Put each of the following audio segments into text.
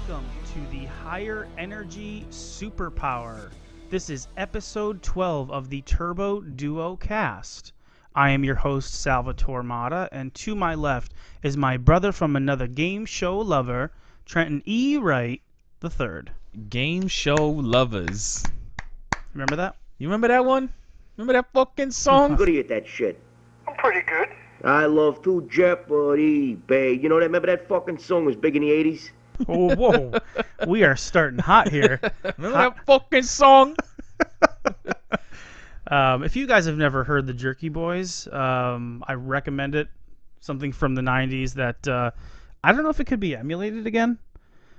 welcome to the Higher Energy Superpower. This is episode 12 of the Turbo Duo Cast. I am your host, Salvatore Mata, and to my left is my brother from another game show lover, Trenton E. Wright III. Game show lovers. Remember that? You remember that one? Remember that fucking song? I'm good at that shit. I'm pretty good. I love to Jeopardy, babe. You know that? Remember that fucking song was big in the 80s? Oh, whoa. We are starting hot here. Remember that fucking song? If you guys have never heard the Jerky Boys, I recommend it. Something from the 90s that I don't know if it could be emulated again.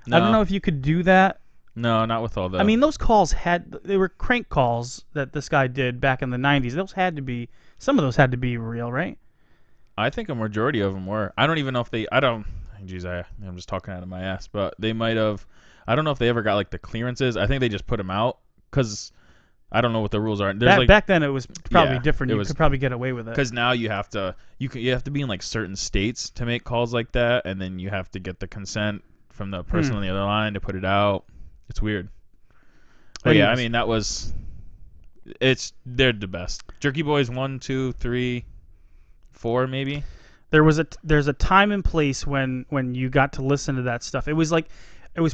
No. I don't know if you could do that. No, not with all that. I mean, those calls they were crank calls that this guy did back in the 90s. Some of those had to be real, right? I think a majority of them were. I don't even know if I'm just talking out of my ass, but they might have. I don't know if they ever got like the clearances. I think they just put them out because I don't know what the rules are. Back then it was probably different. You could probably get away with it. Because now you have to be in like certain states to make calls like that, and then you have to get the consent from the person on the other line to put it out. It's weird. But yeah, I mean they're the best. Jerky Boys 1, 2, 3, 4 maybe. There's a time and place when you got to listen to that stuff. It was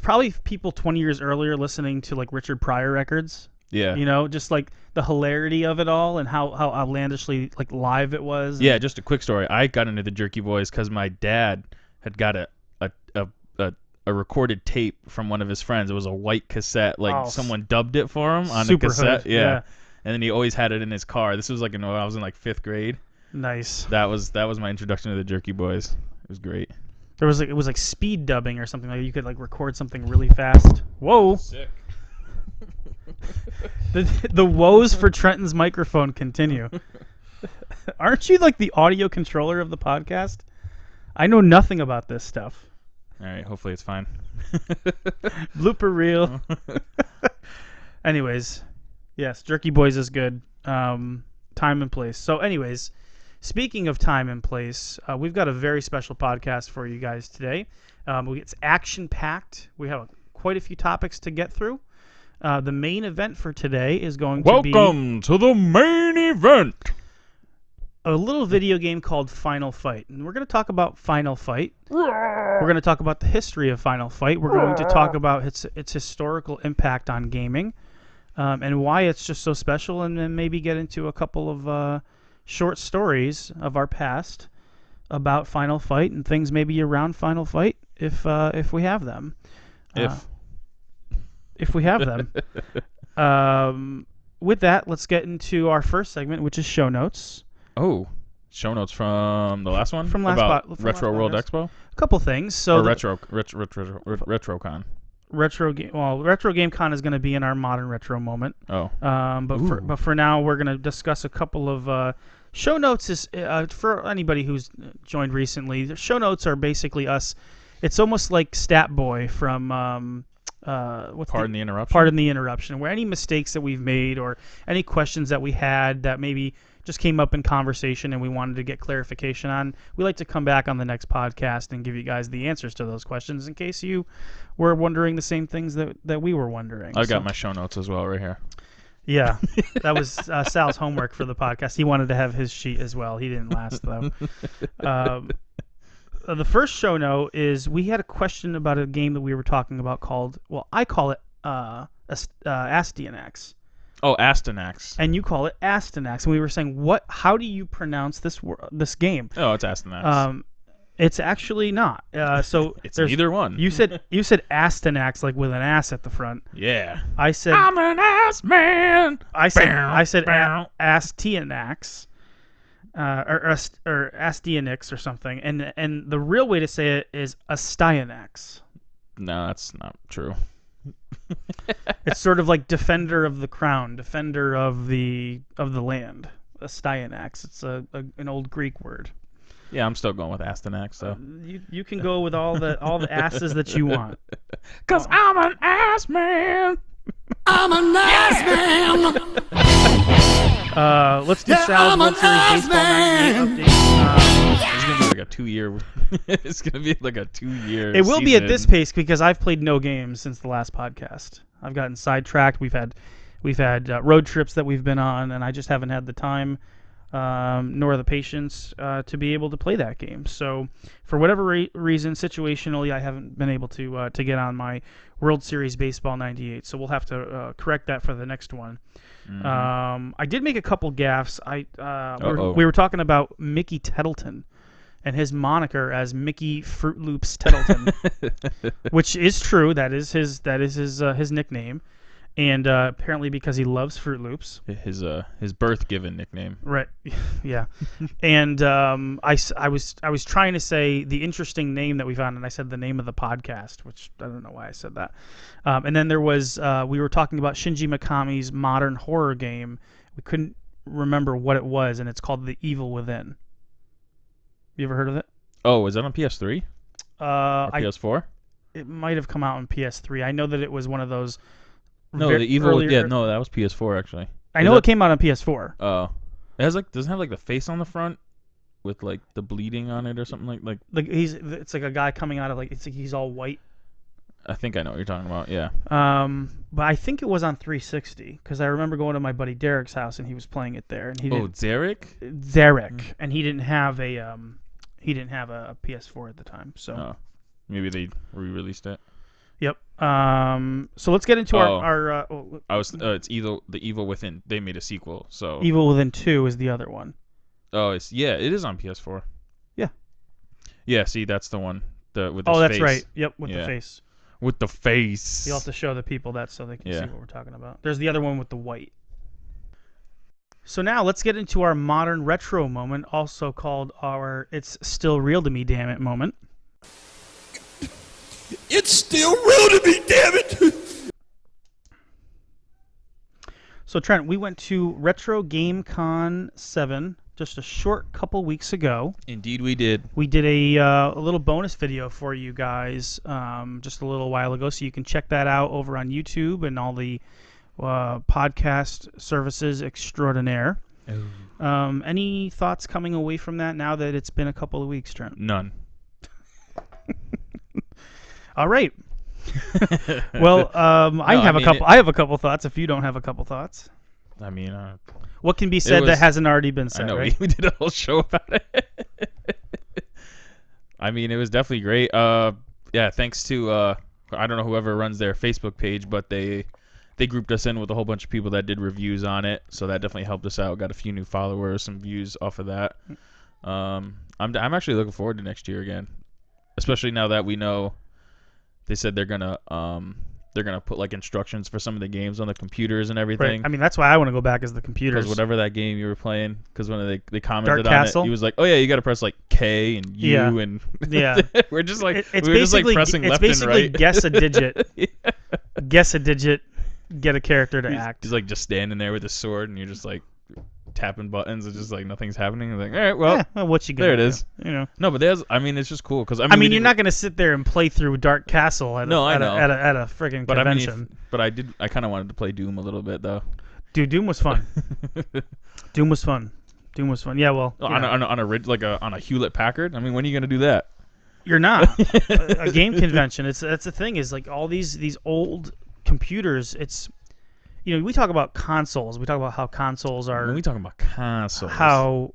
probably people 20 years earlier listening to like Richard Pryor records. Yeah. You know, just like the hilarity of it all and how outlandishly like live it was. Yeah, just a quick story. I got into the Jerky Boys because my dad had got a recorded tape from one of his friends. It was a white cassette, someone dubbed it for him on the cassette. Hood. Yeah. And then he always had it in his car. This was like when I was in like 5th grade. Nice. That was my introduction to the Jerky Boys. It was great. It was like speed dubbing or something. Like you could like record something really fast. Whoa. Sick. The woes for Trenton's microphone continue. Aren't you like the audio controller of the podcast? I know nothing about this stuff. All right, hopefully it's fine. Blooper reel. Anyways, yes, Jerky Boys is good. Time and place. So anyways, speaking of time and place, we've got a very special podcast for you guys today. It's action-packed. We have quite a few topics to get through. The main event for today is going to be... Welcome to the main event! A little video game called Final Fight. And we're going to talk about Final Fight. We're going to talk about the history of Final Fight. We're going to talk about its historical impact on gaming and why it's just so special, and then maybe get into a couple of short stories of our past about Final Fight and things maybe around Final Fight if we have them. If we have them. With that, let's get into our first segment, which is show notes. Oh, show notes from the last one? From last about Retro World Expo? A couple things. So RetroCon. Retro Game Con is going to be in our modern retro moment. Oh. But for now, we're going to discuss a couple of show notes. Is for anybody who's joined recently. The show notes are basically us. It's almost like Stat Boy from Pardon the Interruption, where any mistakes that we've made or any questions that we had that maybe just came up in conversation and we wanted to get clarification on, we like to come back on the next podcast and give you guys the answers to those questions in case you were wondering the same things that we were wondering. I got my show notes as well right here. Yeah, that was Sal's homework for the podcast. He wanted to have his sheet as well. He didn't last, though. The first show note is we had a question about a game that we were talking about called, well, I call it Astyanax. Oh, Astyanax. And you call it Astyanax. And we were saying, how do you pronounce this game? Oh, it's Astyanax. It's actually not. So it's neither one. You said Astyanax like with an ass at the front. Yeah. I said I'm an ass man. I said Astyanax. Or Astyanax or something, and the real way to say it is Astyanax. No, that's not true. It's sort of like defender of the crown, defender of the land. Astyanax. It's an old Greek word. Yeah, I'm still going with Astyanax. So you can go with all the asses that you want. 'Cause I'm an ass man. I'm an ass man. Let's do Sal's World Series Baseball 98 update. This is gonna be like a 2 year. It's gonna be like a 2 year. It will be at this season. pace because I've played no games since the last podcast. I've gotten sidetracked. We've had road trips that we've been on, and I just haven't had the time nor the patience to be able to play that game. So, for whatever reason, situationally, I haven't been able to get on my World Series Baseball '98. So we'll have to correct that for the next one. Mm-hmm. I did make a couple gaffes. We were talking about Mickey Tettleton and his moniker as Mickey Fruit Loops Tettleton, which is true. That is his nickname, and apparently because he loves Fruit Loops. His birth given nickname. Right. Yeah. And I was trying to say the interesting name that we found, and I said the name of the podcast, which I don't know why I said that. And then there was we were talking about Shinji Mikami's modern horror game. We couldn't remember what it was, and it's called The Evil Within. You ever heard of it? Oh, is that on PS3 or PS4? It might have come out on PS3. I know that it was one of those. No, The Evil. Yeah, no, that was PS4 actually. I know it came out on PS4. Oh, it has doesn't it have like the face on the front with like the bleeding on it or something like. It's like a guy coming out of it's like he's all white. I think I know what you're talking about. Yeah. But I think it was on 360 because I remember going to my buddy Derek's house and he was playing it there, and he Derek, and he didn't have a PS4 at the time, so maybe they re-released it. Yep. So let's get into our it's The Evil Within. They made a sequel, so Evil Within 2 is the other one. Oh, it is on PS4. Yeah. Yeah. See, that's the one. With the that's face. right. Yep, with the face. With the face. You'll have to show the people that so they can see what we're talking about. There's the other one with the white. So now let's get into our modern retro moment, also called our "It's Still Real to Me, Damn It" moment. It's still real to me, damn it! So Trent, we went to Retro Game Con 7 just a short couple weeks ago. Indeed, we did. We did a little bonus video for you guys just a little while ago, so you can check that out over on YouTube and all the podcast services extraordinaire. Any thoughts coming away from that now that it's been a couple of weeks, Trent? None. All right. Well, I have a couple thoughts. If you don't have a couple thoughts, I mean, what can be said that hasn't already been said? I know, right? we did a whole show about it. I mean, it was definitely great. Yeah, thanks to I don't know whoever runs their Facebook page, but they grouped us in with a whole bunch of people that did reviews on it, so that definitely helped us out. Got a few new followers, some views off of that. I'm actually looking forward to next year again, especially now that we know. They said they're gonna put like instructions for some of the games on the computers and everything. Right. I mean, that's why I want to go back as the computers. Because whatever that game you were playing, because when they commented Dark on Castle? it, he was like, "Oh yeah, you got to press like K and U and yeah." we're just like it's we were just like pressing left and right. Guess a digit. Guess a digit. Get a character to act. He's like just standing there with his sword, and you're just like tapping buttons. It's just like nothing's happening. It's like, all right, well, what you gonna there it do? is. You know. No, but it's just cool because I mean, you're not gonna sit there and play through Dark Castle at a friggin' convention. I kind of wanted to play Doom a little bit though. Dude, Doom was fun. Doom was fun. Yeah, well, on a Hewlett Packard. I mean, when are you gonna do that? You're not. A game convention. That's the thing is like all these old computers. It's we talk about consoles. We talk about how consoles are. When we talk about consoles, how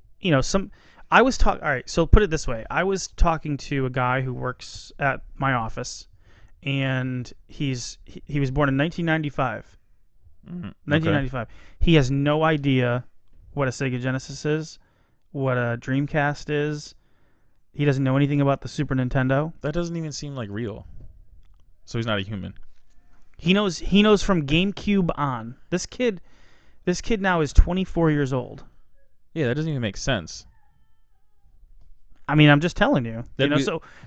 I was talking. All right, so put it this way: I was talking to a guy who works at my office, and he was born in 1995. 1995. He has no idea what a Sega Genesis is, what a Dreamcast is. He doesn't know anything about the Super Nintendo. That doesn't even seem like real. So he's not a human. He knows from GameCube on. This kid now is 24 years old. Yeah, that doesn't even make sense. I mean, I'm just telling you.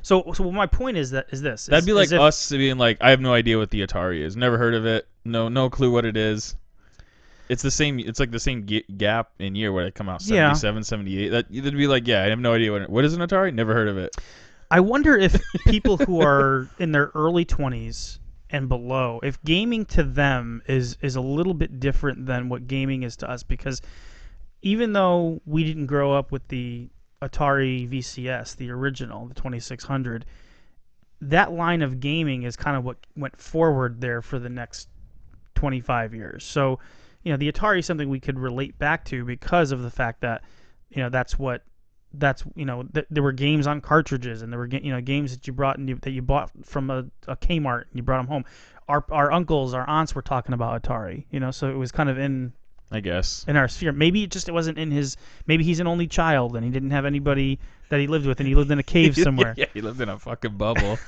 So my point is this. That'd be like us being like, I have no idea what the Atari is. Never heard of it. No clue what it is. It's the same. It's like the same gap in year where it come out 77, 78. That'd be like, yeah, I have no idea what is an Atari. Never heard of it. I wonder if people who are in their early 20s and below, if gaming to them is a little bit different than what gaming is to us, because even though we didn't grow up with the Atari VCS, the original, the 2600, that line of gaming is kind of what went forward there for the next 25 years. So, the Atari is something we could relate back to because of the fact that, there were games on cartridges, and there were games that you brought that you bought from a Kmart and you brought them home. Our uncles, our aunts were talking about Atari, so it was kind of I guess in our sphere. Maybe it wasn't in his. Maybe he's an only child and he didn't have anybody that he lived with, and he lived in a cave somewhere. Yeah, he lived in a fucking bubble.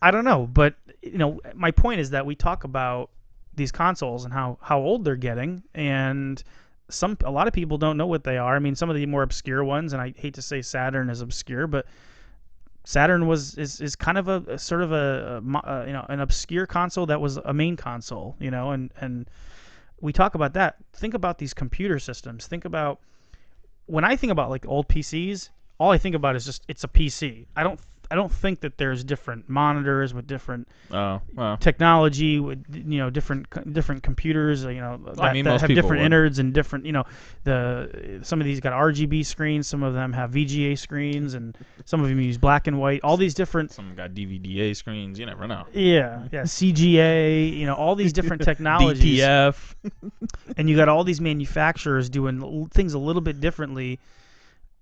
I don't know, but my point is that we talk about these consoles and how old they're getting, and a lot of people don't know what they are. I mean, some of the more obscure ones, and I hate to say Saturn is obscure, but Saturn is kind of a sort of an obscure console that was a main console, and we talk about that. Think about these computer systems. Think about when I think about like old PCs, all I think about is just it's a PC. I don't think that there's different monitors with different technology, with different computers, that have different innards and different, some of these got RGB screens, some of them have VGA screens, and some of them use black and white. All these different. Some got DVDA screens. You never know. Yeah, CGA. All these different technologies. DTF. And you got all these manufacturers doing things a little bit differently.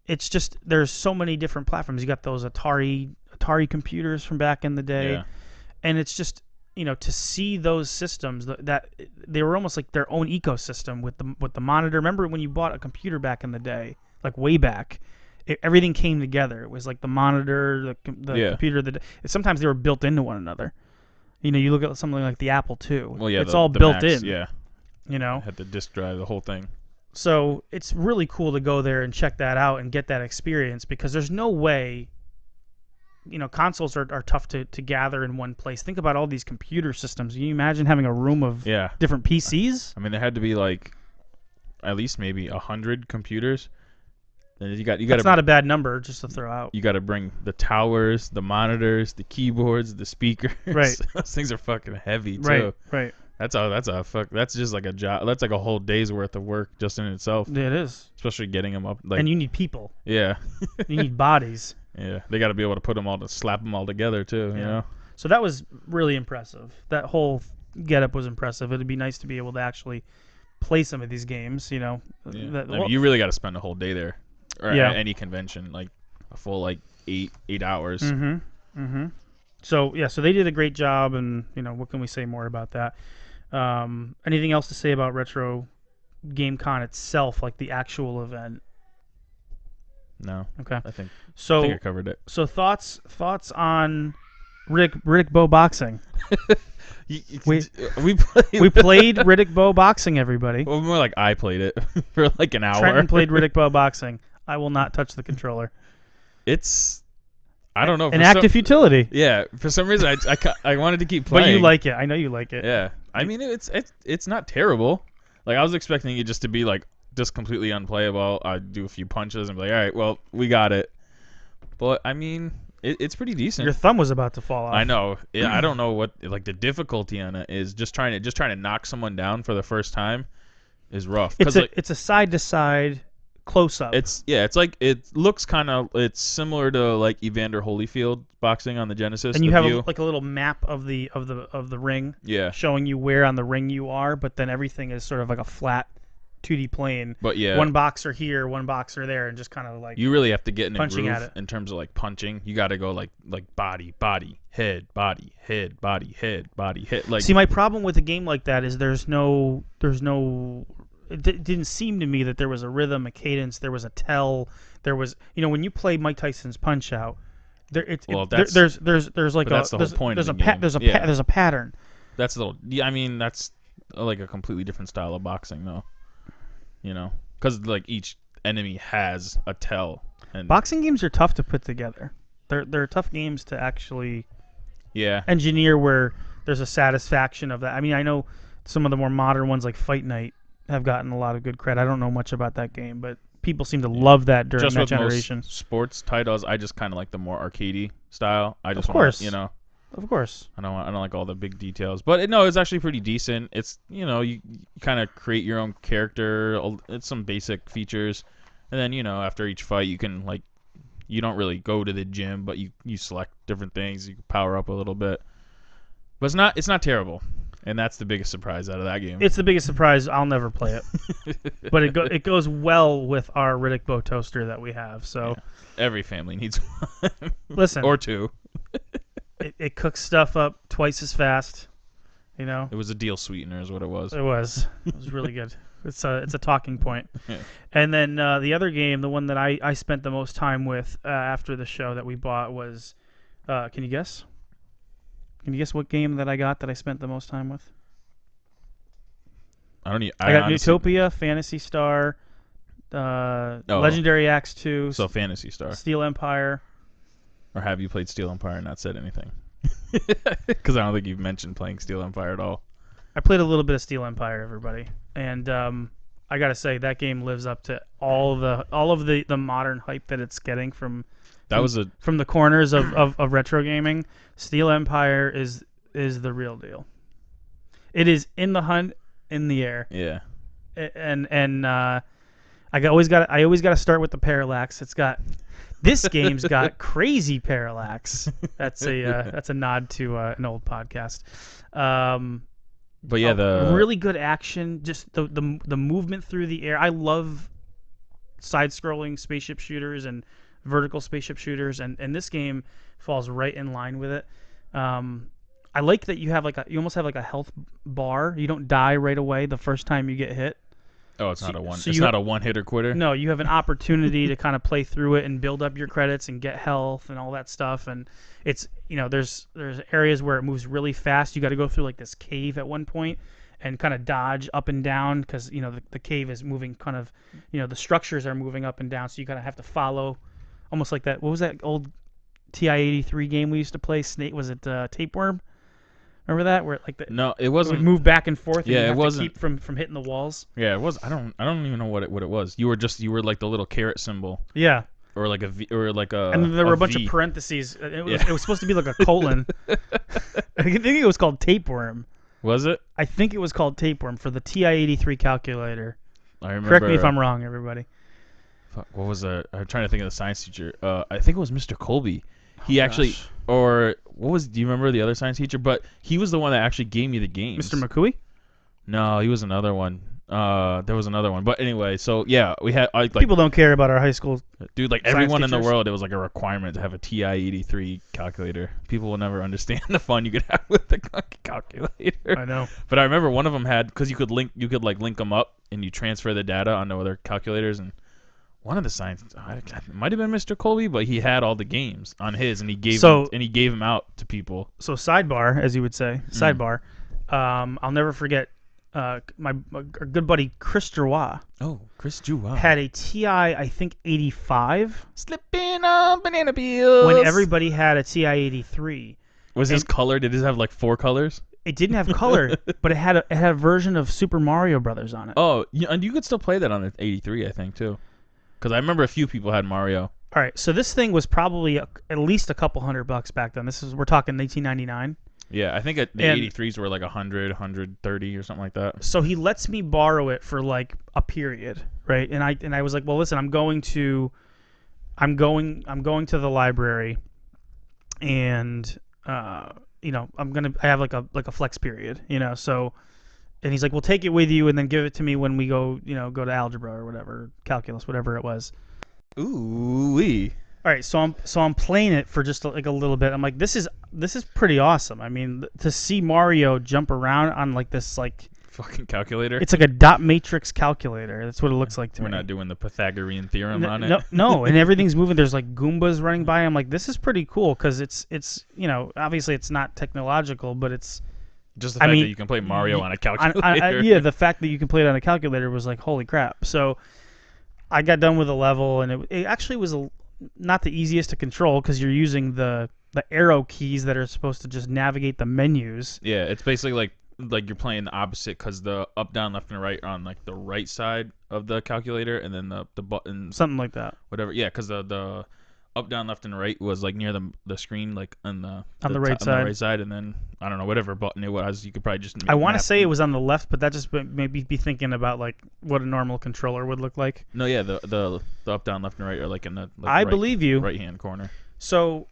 It's just there's so many different platforms. You got those Atari computers from back in the day, and it's just to see those systems that they were almost like their own ecosystem with the monitor. Remember when you bought a computer back in the day, like way back, everything came together. It was like the monitor, the computer. Sometimes they were built into one another. You look at something like the Apple II. Well, yeah, it's all built Macs, in. Yeah, had the disk drive, the whole thing. So it's really cool to go there and check that out and get that experience, because there's no way, consoles are tough to gather in one place. Think about all these computer systems. Can you imagine having a room of different PCs? I mean, there had to be like at least maybe 100 computers. And you got. That's not a bad number just to throw out. You got to bring the towers, the monitors, the keyboards, the speakers. Right. Those things are fucking heavy too. Right. That's just like a job. That's like a whole day's worth of work just in itself. Yeah, it is. Especially getting them up. And you need people. Yeah. You need bodies. Yeah, they got to be able to put them all slap them all together too. You know. So that was really impressive. That whole getup was impressive. It'd be nice to be able to actually play some of these games. Yeah. I mean, you really got to spend a whole day there, or at any convention, like a full like 8 hours. Mm-hmm. So they did a great job, and what can we say more about that? Anything else to say about Retro Game Con itself, like the actual event? No. Okay. I think I covered it. So thoughts on Riddick Bowe Boxing? We played Riddick Bowe Boxing, everybody. Well, more like I played it for like an hour. Trenton played Riddick Bowe Boxing. I will not touch the controller. I don't know. An active utility. Yeah. For some reason, I wanted to keep playing. But you like it. I know you like it. Yeah. I mean, it's not terrible. Like, I was expecting it just to be like just completely unplayable. I'd do a few punches and be like, all right, well, we got it. But I mean, it's pretty decent. Your thumb was about to fall off. I know. I don't know what like the difficulty on it is. Just trying to knock someone down for the first time is rough. It's a side to side close up. It's like it looks it's similar to like Evander Holyfield boxing on the Genesis. And you have like a little map of the ring. Yeah. Showing you where on the ring you are, but then everything is sort of like a flat 2D plane. But yeah. One boxer here, one boxer there, and just kind of like you really have to get in a groove at it. In terms of like punching. You got to go like body, head, body, head, body, head, body, head. Like, see, my problem with a game like that is there's no. It didn't seem to me that there was a rhythm, a cadence, there was a tell, there was when you play Mike Tyson's Punch Out, there's like that's the whole point. There's a pattern. That's I mean, that's like a completely different style of boxing though. Because like each enemy has a tell. And boxing games are tough to put together. They're tough games to actually engineer where there's a satisfaction of that. I mean, I know some of the more modern ones like Fight Night have gotten a lot of good credit. I don't know much about that game, but people seem to love that during just that with generation. Most sports titles, I just kind of like the more arcadey style. I just of course. Of course. I don't like all the big details, but it's actually pretty decent. It's you kind of create your own character. It's some basic features, And then after each fight, you can you don't really go to the gym, but you select different things. You can power up a little bit, but it's not terrible, and that's the biggest surprise out of that game. It's the biggest surprise. I'll never play it, but it goes well with our Riddick Bow toaster that we have. So every family needs one. Listen, or two. it cooks stuff up twice as fast. It was a deal sweetener, is what it was. It was really good. It's a talking point. Yeah. And then the other game, the one that I spent the most time with after the show that we bought was, can you guess? Can you guess what game that I got that I spent the most time with? I got Utopia, Phantasy Star, Legendary Axe 2, So Phantasy Star. Steel Empire. Or have you played Steel Empire and not said anything? Because I don't think you've mentioned playing Steel Empire at all. I played a little bit of Steel Empire, everybody, and I gotta say that game lives up to all of the modern hype that it's getting from the corners of retro gaming. Steel Empire is the real deal. It is in the hunt, in the air. Yeah. And I always got to start with the parallax. This game's got crazy parallax. That's a nod to an old podcast. But yeah, the really good action, just the movement through the air. I love side-scrolling spaceship shooters and vertical spaceship shooters, and this game falls right in line with it. I like that you almost have like a health bar. You don't die right away the first time you get hit. Oh, it's not a one-hitter quitter. No, you have an opportunity to kind of play through it and build up your credits and get health and all that stuff. And it's there's areas where it moves really fast. You got to go through like this cave at one point and kind of dodge up and down because the cave is moving kind of the structures are moving up and down. So you kind of have to follow, almost like that. What was that old TI-83 game we used to play? Snake, was it Tapeworm? Remember that? Where No, it it wasn't. would move back and forth. And Yeah, you it have wasn't. to keep from hitting the walls. Yeah, it was. I don't even know what it was. You were like the little carrot symbol, Yeah. or like a V, or like a. And then there were a bunch V. of parentheses. It was supposed to be like a colon. I think it was called Tapeworm. Was it? I think it was called Tapeworm for the TI-83 calculator. I remember. Correct me if I'm wrong, everybody. Fuck, what was that? I'm trying to think of the science teacher. I think it was Mr. Colby. He actually, gosh. or what was? Do you remember the other science teacher? But he was the one that actually gave me the games. Mr. McCooey? No, he was another one. There was another one. But anyway, so yeah, we had People don't care about our high school. dude, like science everyone in the teachers. world, it was like a requirement to have a TI-83 calculator. People will never understand the fun you could have with the calculator. I know. But I remember one of them had, because you could link them up and you transfer the data onto other calculators, and one of the science, it might have been Mr. Colby, but he had all the games on his, and he gave them out to people. So sidebar, as you would say, sidebar. I'll never forget my good buddy Chris Gerwa Oh, Chris Jua had a TI, I think 85, slipping on banana peels. when everybody had a TI-83. Was his color? Did his have like 4 colors? It didn't have color, but it had a version of Super Mario Brothers on it. Oh, and you could still play that on the 83, I think, too. Because I remember a few people had Mario. All right, so this thing was probably at least a couple $100 back then. We're talking 1999. Yeah, I think the And- 83s were like 100, 130 or something like that. So he lets me borrow it for like a period, right? And I was like, well, listen, I'm going to the library, and I have like a flex period, so. And he's like, "Well, take it with you, and then give it to me when we go to algebra or whatever, calculus, whatever it was." Ooh wee. All right, so I'm playing it for just like a little bit. I'm like, this is pretty awesome. I mean, to see Mario jump around on like this Fucking calculator. it's like a dot matrix calculator. That's what it looks like to We're me. not doing the Pythagorean theorem on it. No, and everything's moving. There's like Goombas running by. I'm like, this is pretty cool because it's obviously it's not technological, but it's. Just the fact that you can play Mario on a calculator. Yeah, the fact that you can play it on a calculator was like, holy crap. So I got done with a level, and it actually was not the easiest to control because you're using the arrow keys that are supposed to just navigate the menus. Yeah, it's basically like you're playing the opposite, because the up, down, left, and right are on like the right side of the calculator, and then the buttons, Something like that. whatever. Yeah, because the up, down, left, and right was like near the screen, like on the right on side. the right side, and then I don't know whatever button it was. You could probably just. I want to say it was on the left, but that just made me be thinking about like what a normal controller would look like. No, yeah, the up, down, left, and right are like in the. Like I believe you. Right hand corner. So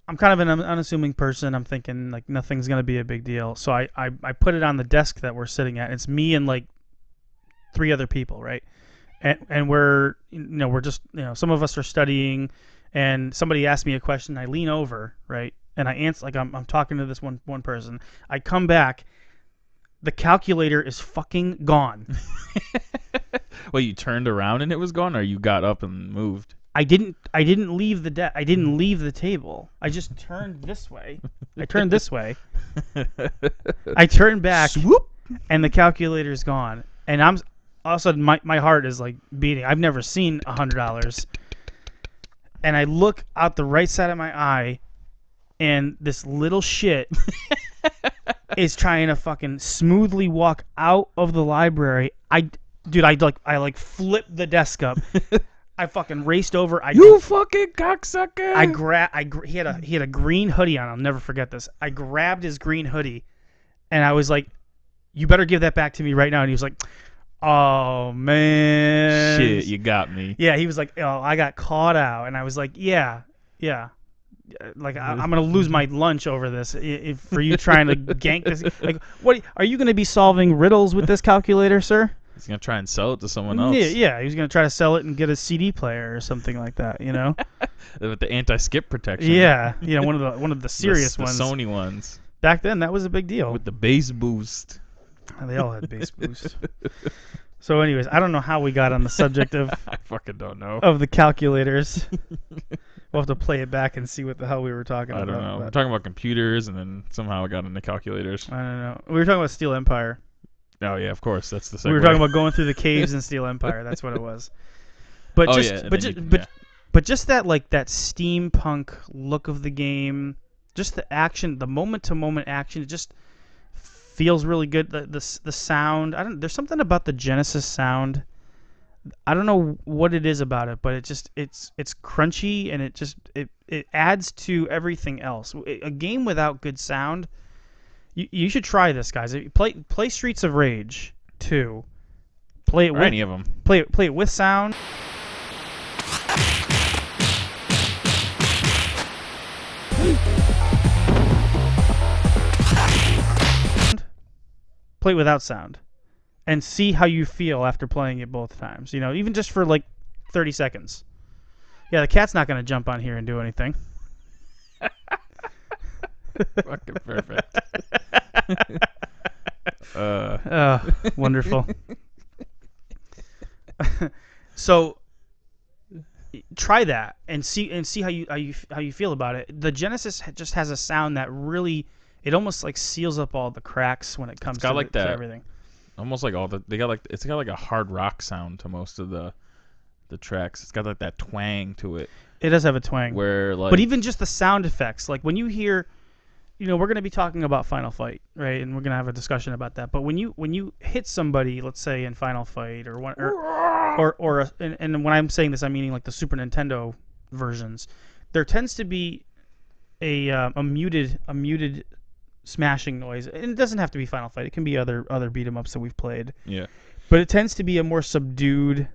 I'm kind of an unassuming person. I'm thinking like nothing's gonna be a big deal. So I put it on the desk that we're sitting at. It's me and like 3 other people, right? And we're we're just some of us are studying, and somebody asked me a question. I lean over, right, and I answer like I'm talking to this one person. I come back, the calculator is fucking gone. Well, you turned around and it was gone, or you got up and moved? I didn't leave the I didn't leave the table. I just turned this way. I turned this way. I turned back, Swoop. and the calculator's gone. And all of a sudden my heart is like beating. I've never seen $100. And I look out the right side of my eye, and this little shit is trying to fucking smoothly walk out of the library. I flipped the desk up. I fucking raced over. You fucking cocksucker! He had a green hoodie on. I'll never forget this. I grabbed his green hoodie, and I was like, "You better give that back to me right now." And he was like, "Oh man, shit, you got me." Yeah, he was like, "Oh, I got caught out," and I was like, "Yeah." Like I'm gonna lose my lunch over this for you trying to gank this. Like, what are you gonna be solving riddles with this calculator, sir? He's gonna try and sell it to someone else. Yeah, he was gonna try to sell it and get a CD player or something like that, With the anti-skip protection. Yeah, one of the serious the ones. Sony ones. Back then, that was a big deal. With the bass boost. They all had bass boost. So, anyways, I don't know how we got on the subject of I fucking don't know. of the calculators. We'll have to play it back and see what the hell we were talking about. I don't know. We're talking about computers, and then somehow I got into calculators. I don't know. We were talking about Steel Empire. Oh yeah, of course. That's the segue. We were talking about going through the caves in Steel Empire. That's what it was. But but just that that steampunk look of the game, just the action, the moment to moment action, it just feels really good. The sound. There's something about the Genesis sound. I don't know what it is about it, but it's crunchy, and it adds to everything else. A game without good sound. You should try this, guys. Play Streets of Rage 2. Play it with any of them. Play it with sound. Play it without sound, and see how you feel after playing it both times. Even just for like 30 seconds. Yeah, the cat's not gonna jump on here and do anything. Fucking perfect. Wonderful. So try that and see how you feel about it. The Genesis just has a sound that really, it almost like seals up all the cracks when it comes to everything. Almost like it's got like a hard rock sound to most of the tracks. It's got like that twang to it. It does have a twang. But even just the sound effects, like when you hear, we're going to be talking about Final Fight, right? And we're going to have a discussion about that. But when you hit somebody, let's say in Final Fight and when I'm saying this, I'm meaning like the Super Nintendo versions. There tends to be a muted smashing noise, and it doesn't have to be Final Fight. It can be other beat 'em ups that we've played. Yeah. But it tends to be a more subdued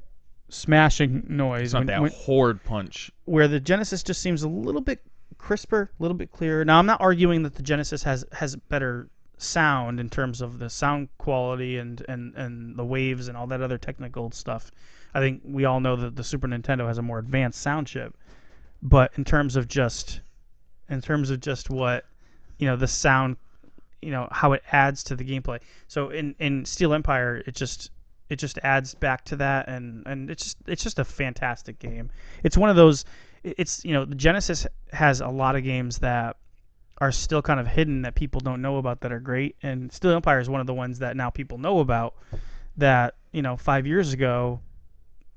smashing noise. It's not horde punch. Where the Genesis just seems a little bit crisper, a little bit clearer. Now, I'm not arguing that the Genesis has better sound in terms of the sound quality and the waves and all that other technical stuff. I think we all know that the Super Nintendo has a more advanced sound chip. But in terms of just what, the sound, how it adds to the gameplay. So in Steel Empire, it just adds back to that, and it's just a fantastic game. It's one of those. The Genesis has a lot of games that are still kind of hidden that people don't know about that are great, and Steel Empire is one of the ones that now people know about that 5 years ago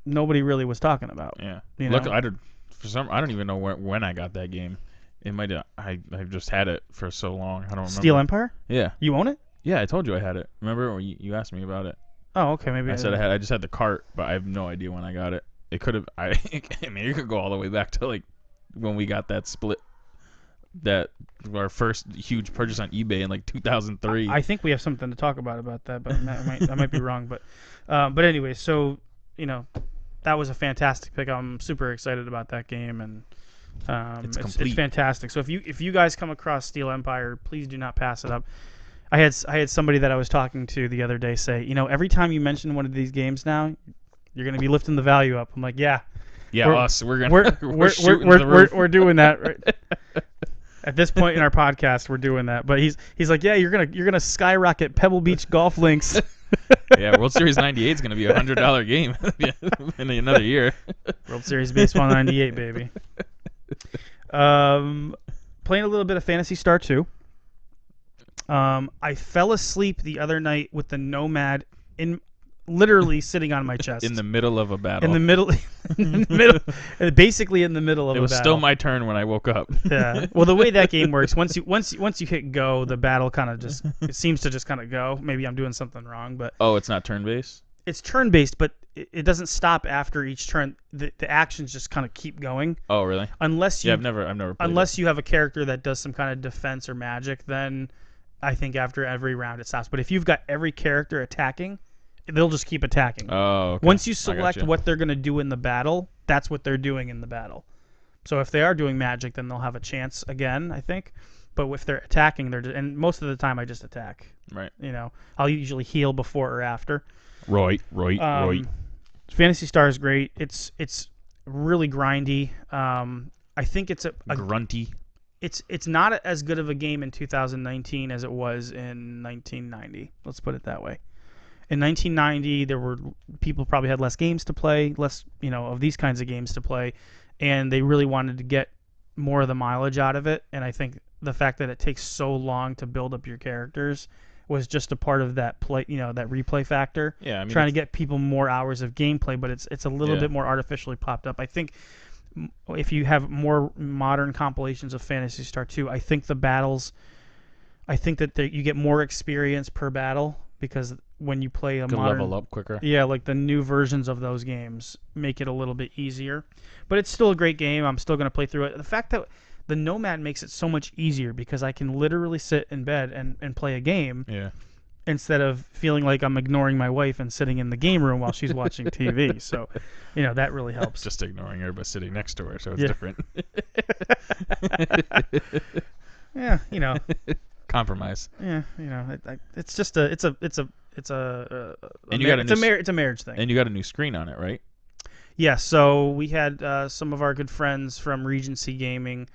nobody really was talking about. Yeah. Look, I don't even know when I got that game. It might I've just had it for so long. I don't remember. Steel Empire? Yeah. You own it? Yeah, I told you I had it. Remember when you asked me about it? Oh, okay. Maybe I said I just had the cart, but I have no idea when I got it. it could have. I mean, it could go all the way back to like when we got that split, that our first huge purchase on eBay in like 2003. I think we have something to talk about that, but I might be wrong. But anyway, so that was a fantastic pick. I'm super excited about that game, and it's fantastic. So if you guys come across Steel Empire, please do not pass it up. I had somebody that I was talking to the other day say, every time you mention one of these games now, you're going to be lifting the value up. I'm like, yeah, we're doing that. Right? At this point in our podcast, we're doing that. But he's like, yeah, you're gonna skyrocket Pebble Beach golf links. Yeah, World Series '98 is gonna be $100 game in another year. World Series Baseball '98, baby. Playing a little bit of Phantasy Star 2. I fell asleep the other night with the Nomad literally sitting on my chest. In the middle of a battle. In the middle, basically in the middle of a battle. It was still my turn when I woke up. Yeah. Well, the way that game works, once you hit go, the battle kind of it seems to just kind of go. Maybe I'm doing something wrong, but it's not turn-based? It's turn-based, but it doesn't stop after each turn. The actions just kind of keep going. Oh, really? Unless you I've never played unless you have a character that does some kind of defense or magic, then I think after every round it stops. But if you've got every character attacking, they'll just keep attacking. Oh, okay. Once you select what they're going to do in the battle, that's what they're doing in the battle. So if they are doing magic, then they'll have a chance again, I think. But if they're attacking, and most of the time I just attack. Right. I'll usually heal before or after. Right. Phantasy Star is great. It's really grindy. I think it's a grunty. It's not as good of a game in 2019 as it was in 1990. Let's put it that way. In 1990, people probably had less games to play, less of these kinds of games to play, and they really wanted to get more of the mileage out of it. And I think the fact that it takes so long to build up your characters was just a part of that play, that replay factor. Yeah, I mean, trying to get people more hours of gameplay, but it's a little bit more artificially popped up. I think if you have more modern compilations of Phantasy Star 2, I think the battles, that you get more experience per battle because when you play a modern, level up quicker. Yeah, like the new versions of those games make it a little bit easier. But it's still a great game. I'm still going to play through it. The fact that the Nomad makes it so much easier because I can literally sit in bed and play a game instead of feeling like I'm ignoring my wife and sitting in the game room while she's watching TV. So, that really helps. Just ignoring her, but sitting next to her, so it's different. Yeah, compromise. Yeah, it's just it's a marriage thing. And you got a new screen on it, right? Yeah. So we had some of our good friends from Regency Gaming,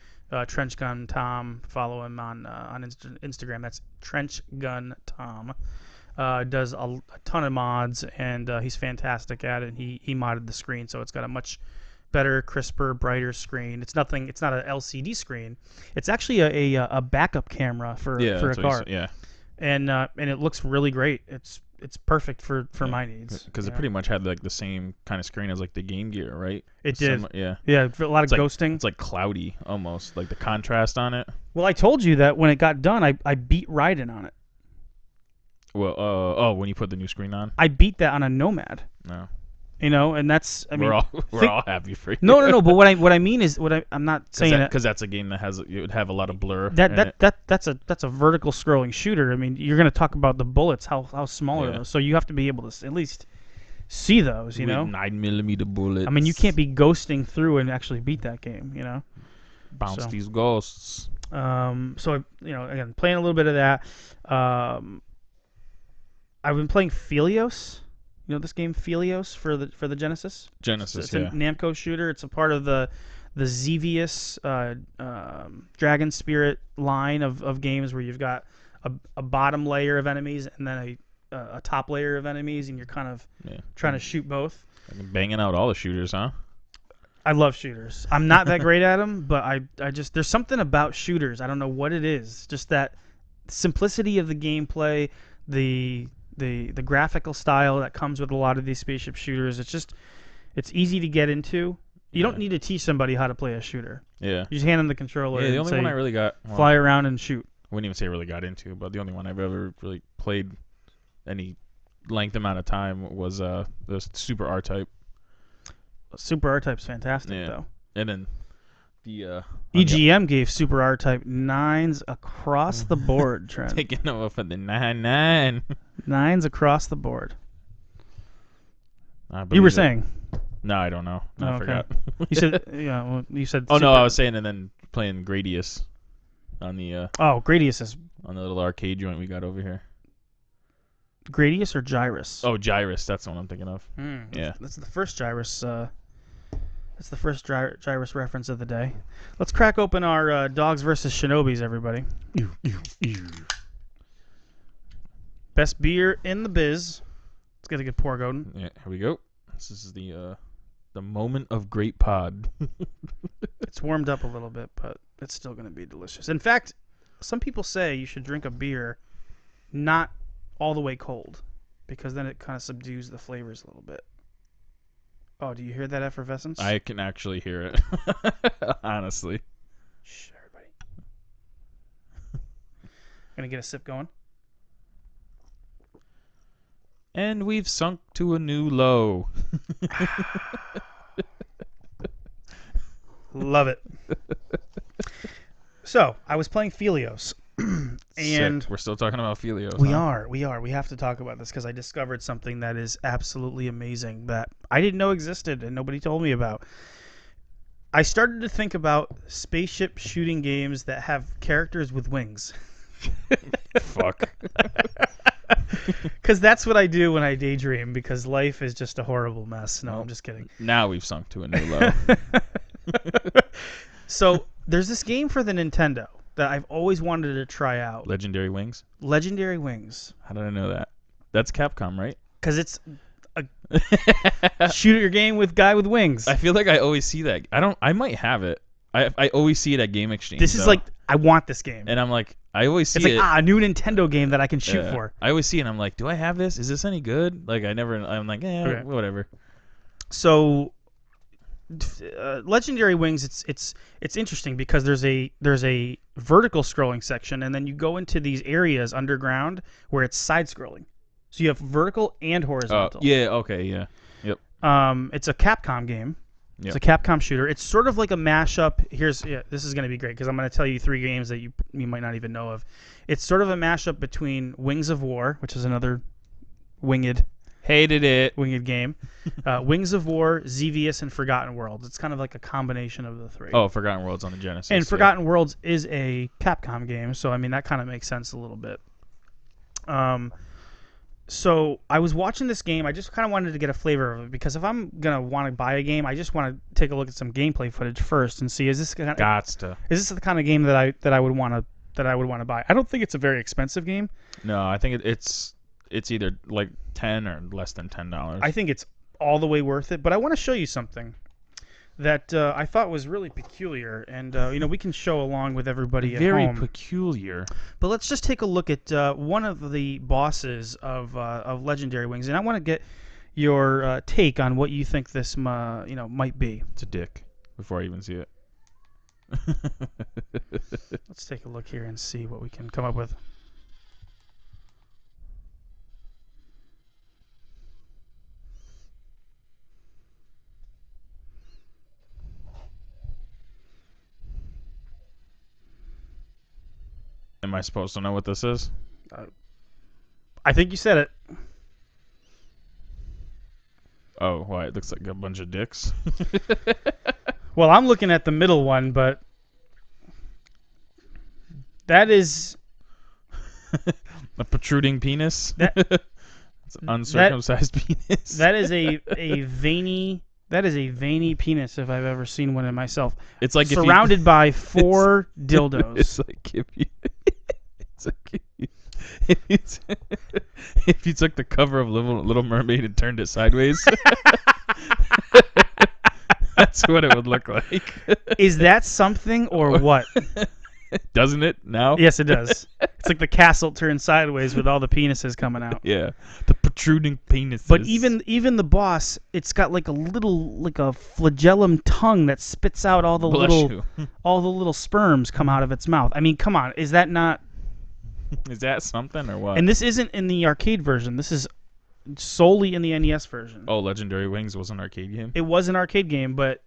Trench Gun Tom. Follow him on Instagram. That's Trench Gun Tom. Does a ton of mods, and he's fantastic at it. He modded the screen, so it's got a much better, crisper, brighter screen. It's not an LCD screen. It's actually a backup camera for a car. And it looks really great. It's perfect for my needs. Because it pretty much had like the same kind of screen as like the Game Gear, right? It did. Yeah, a lot of ghosting. It's like cloudy almost, like the contrast on it. Well, I told you that when it got done, I beat Raiden on it. Well, when you put the new screen on? I beat that on a Nomad. No. And that's we're all happy for you. No. But what I mean is I'm not saying because that's a game that it would have a lot of blur. That's a vertical scrolling shooter. I mean, you're going to talk about the bullets, how small are those? So you have to be able to at least see those. With 9mm bullets. I mean, you can't be ghosting through and actually beat that game. Bounce these ghosts. So again, playing a little bit of that. I've been playing Phelios. This game Phelios for the Genesis? Genesis, it's a Namco shooter. It's a part of the Xevious Dragon Spirit line of games where you've got a bottom layer of enemies and then a top layer of enemies, and you're kind of trying to shoot both. Banging out all the shooters, huh? I love shooters. I'm not that great at them, but I just there's something about shooters. I don't know what it is. Just that simplicity of the gameplay, the graphical style that comes with a lot of these spaceship shooters. It's easy to get into. You don't need to teach somebody how to play a shooter. Yeah. You just hand them the controller. Yeah, the only one I really got fly around and shoot. I wouldn't even say really got into, but the only one I've ever really played any length amount of time was the Super R-Type. Super R-Type's fantastic, Yeah. though. And then the EGM gave Super R-Type 9s across the board, Trent. taking over for the 9-9. 9s across the board. I You believe were it. saying. No, I don't know. Oh, I okay. forgot. You said, yeah, well, you said. Oh no, Super- I was saying, and then playing Gradius on the Oh, Gradius is on the little arcade joint we got over here. Gradius or Gyrus? Oh, Gyrus, that's the one I'm thinking of. Yeah. That's the first Gyrus. That's the first Gyrus reference of the day. Let's crack open our Dogs versus Shinobis, everybody. Best beer in the biz. Let's get a good pour going. Yeah, here we go. This is the moment of great pod. It's warmed up a little bit, but it's still going to be delicious. In fact, some people say you should drink a beer not all the way cold, because then it kind of subdues the flavors a little bit. Oh, do you hear that effervescence? I can actually hear it. Honestly. Shh, everybody. Gonna get a sip going. And we've sunk to a new low. Love it. So, I was playing Philios. And Sick. We're still talking about Philios. we are. We have to talk about this because I discovered something that is absolutely amazing that I didn't know existed and nobody told me about. I started to think about spaceship shooting games that have characters with wings. Fuck. Because that's what I do when I daydream, because life is just a horrible mess. No, I'm just kidding. Now we've sunk to a new low. So, there's this game for the Nintendo that I've always wanted to try out. Legendary Wings? Legendary Wings. How did I know that? That's Capcom, right? Because it's a shoot your game with guy with wings. I feel like I always see that. I might have it. I always see it at Game Exchange. This is though. like, I want this game. And I'm like, I always see It's like, it. a new Nintendo game that I can shoot Yeah. for. I always see it and I'm like, do I have this? Is this any good? Like, I'm like, Okay. whatever. So, Legendary Wings, it's interesting because there's a vertical scrolling section, and then you go into these areas underground where it's side scrolling. So you have vertical and horizontal. Yeah, okay, yeah. Yep. It's a Capcom game. Yep. It's a Capcom shooter. It's sort of like a mashup. This is going to be great because I'm going to tell you 3 games that you might not even know of. It's sort of a mashup between Wings of War, which is another winged game, Wings of War, Xevious, and Forgotten Worlds. It's kind of like a combination of the 3. Oh, Forgotten Worlds on the Genesis. And yeah. Forgotten Worlds is a Capcom game, so I mean that kind of makes sense a little bit. So I was watching this game. I just kind of wanted to get a flavor of it because if I'm gonna want to buy a game, I just want to take a look at some gameplay footage first and see is this the kind of game that I would want to buy. I don't think it's a very expensive game. No, I think it's either like $10 or less than $10. I think it's all the way worth it. But I want to show you something that I thought was really peculiar, and we can show along with everybody at Very home. peculiar. But let's just take a look at one of the bosses of Legendary Wings, and I want to get your take on what you think this might be. It's a dick. Before I even see it. Let's take a look here and see what we can come up with. Am I supposed to know what this is? I think you said it. Oh, why? It looks like a bunch of dicks. Well, I'm looking at the middle one, but that is A protruding penis? That- It's an uncircumcised penis. that is a veiny penis if I've ever seen one in myself. It's like Surrounded by 4 dildos. It's like if you. It's like if you took the cover of Little Mermaid and turned it sideways. That's what it would look like. Is that something or what? Doesn't it now? Yes, it does. It's like the castle turned sideways with all the penises coming out. Yeah, the protruding penis. But even the boss, it's got like a flagellum tongue that spits out all the little sperms come out of its mouth. I mean, come on, is that not? Is that something or what? And this isn't in the arcade version. This is solely in the NES version. Oh, Legendary Wings was an arcade game? It was an arcade game, but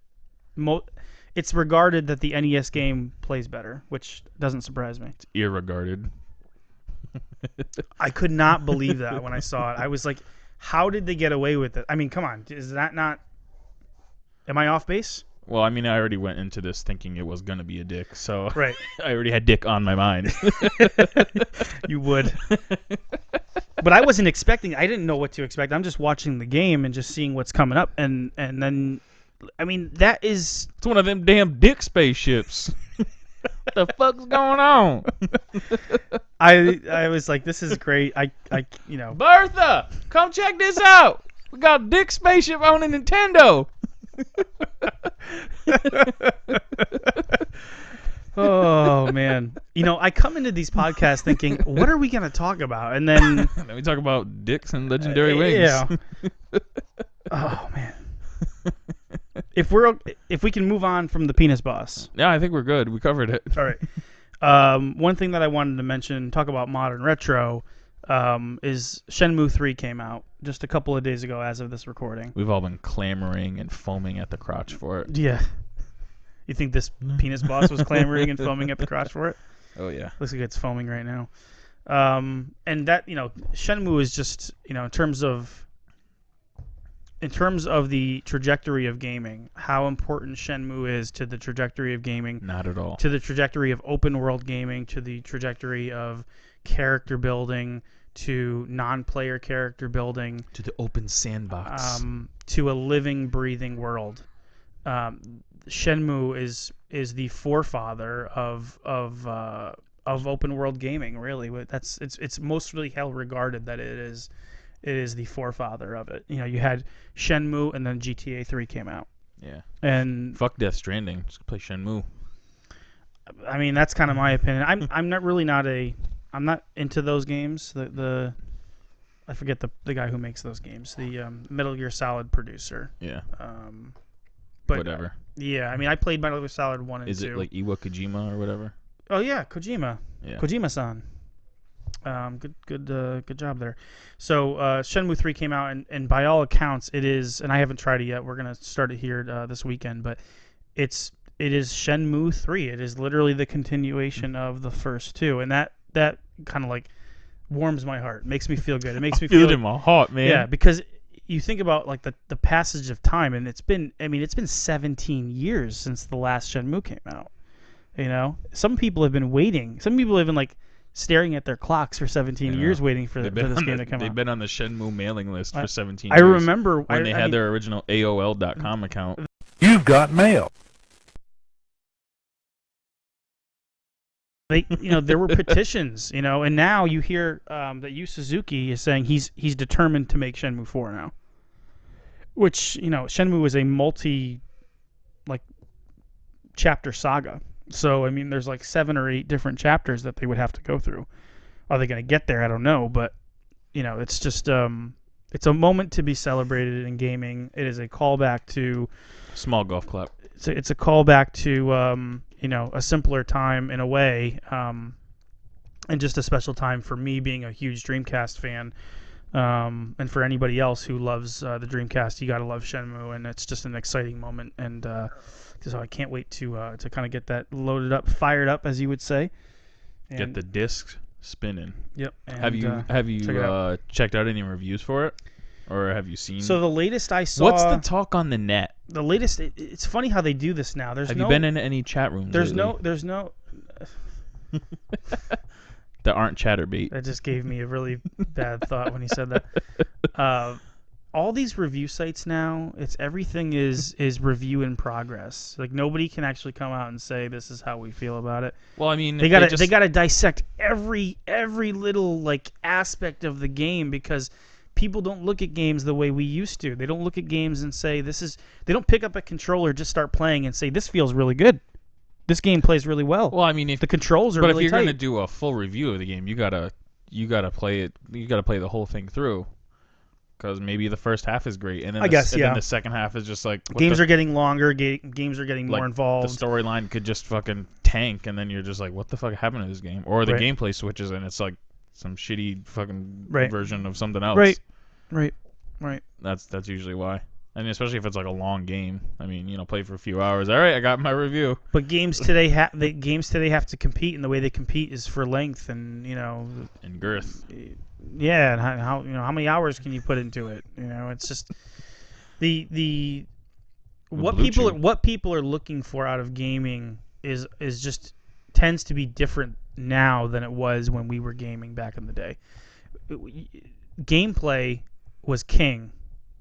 it's regarded that the NES game plays better, which doesn't surprise me. It's irregarded. I could not believe that when I saw it. I was like, how did they get away with it? I mean, come on. Is that not... Am I off base? Well, I mean, I already went into this thinking it was going to be a dick, so Right. I already had dick on my mind. You would. But I wasn't expecting... I didn't know what to expect. I'm just watching the game and just seeing what's coming up. And then... I mean, that is... It's one of them damn dick spaceships. What the fuck's going on? I was like, this is great. I you know... Bertha, come check this out. We got a dick spaceship on a Nintendo. Oh man, you know, I come into these podcasts thinking, what are we gonna talk about? And then we talk about dicks and Legendary Wings. Yeah. Oh man. If we can move on from the penis boss. Yeah, I think we're good. We covered it. All right. One thing that I wanted to mention, talk about modern retro, is Shenmue 3 came out just a couple of days ago as of this recording. We've all been clamoring and foaming at the crotch for it. Yeah. You think this penis boss was clamoring and foaming at the crotch for it? Oh yeah. Looks like it's foaming right now. And that, you know, Shenmue is just, you know, in terms of the trajectory of gaming, how important Shenmue is to the trajectory of gaming. Not at all. To the trajectory of open world gaming, to the trajectory of character building, to non-player character building, To the open sandbox. to a living, breathing world. Shenmue is the forefather of open world gaming. Really, it's mostly hell regarded that it is the forefather of it. You know, you had Shenmue, and then GTA 3 came out. Yeah. And Fuck Death Stranding. Just play Shenmue. I mean, that's kind of my opinion. I'm not into those games. I forget the guy who makes those games. The Metal Gear Solid producer. Yeah. But Whatever. Yeah, I mean, I played Metal Gear Solid 1 and 2. Is it like Iwa Kojima or whatever? Oh yeah, Kojima. Yeah. Kojima-san. Good job there. So Shenmue 3 came out, and by all accounts, it is. And I haven't tried it yet. We're gonna start it here this weekend, but it is Shenmue 3. It is literally the continuation of the first two, and that kind of like warms my heart. Makes me feel good. It makes me feel it in my heart, man. Yeah, because you think about like the passage of time, and it's been 17 years since the last Shenmue came out. You know, some people have been waiting. Some people have been like staring at their clocks for 17 years waiting for this game to come out. They've been on the Shenmue mailing list for 17 I years. remember when they had their original AOL.com account. You've got mail. There were petitions, and now you hear that Yu Suzuki is saying he's determined to make Shenmue 4 now. Which, Shenmue is a chapter saga. So, I mean, there's like 7 or 8 different chapters that they would have to go through. Are they going to get there? I don't know, but it's just it's a moment to be celebrated in gaming. It is a callback to small golf clap. It's a callback to a simpler time in a way, and just a special time for me being a huge Dreamcast fan, and for anybody else who loves the Dreamcast. You got to love Shenmue, and it's just an exciting moment, and so I can't wait to kind of get that loaded up, fired up, as you would say. And get the discs spinning. Yep. And, have you checked out any reviews for it, or have you seen? So the latest I saw. What's the talk on the net? The latest. It's funny how they do this now. Have you been in any chat rooms? There's lately? no. That aren't chatterbait. That just gave me a really bad thought when he said that. All these review sites now, everything is review in progress. Like nobody can actually come out and say this is how we feel about it. Well, I mean, they gotta dissect every little like aspect of the game, because people don't look at games the way we used to. They don't look at games and say they don't pick up a controller, just start playing and say this feels really good. This game plays really well. Well, I mean, if the controls are really tight. But if you're gonna do a full review of the game, you gotta play it. You gotta play the whole thing through. Because maybe the first half is great, and then then the second half is just like games are getting longer. Games are getting more involved. The storyline could just fucking tank, and then you're just like, what the fuck happened to this game? Or the gameplay switches, and it's like some shitty fucking version of something else. Right. Right. Right. That's usually why. I mean, especially if it's like a long game. I mean, play for a few hours. All right, I got my review. But games today have to compete, and the way they compete is for length, and And girth. yeah, and how how many hours can you put into it? It's just the what blue people chew. what people are looking for out of gaming is just tends to be different now than it was when we were gaming back in the day. Gameplay was king.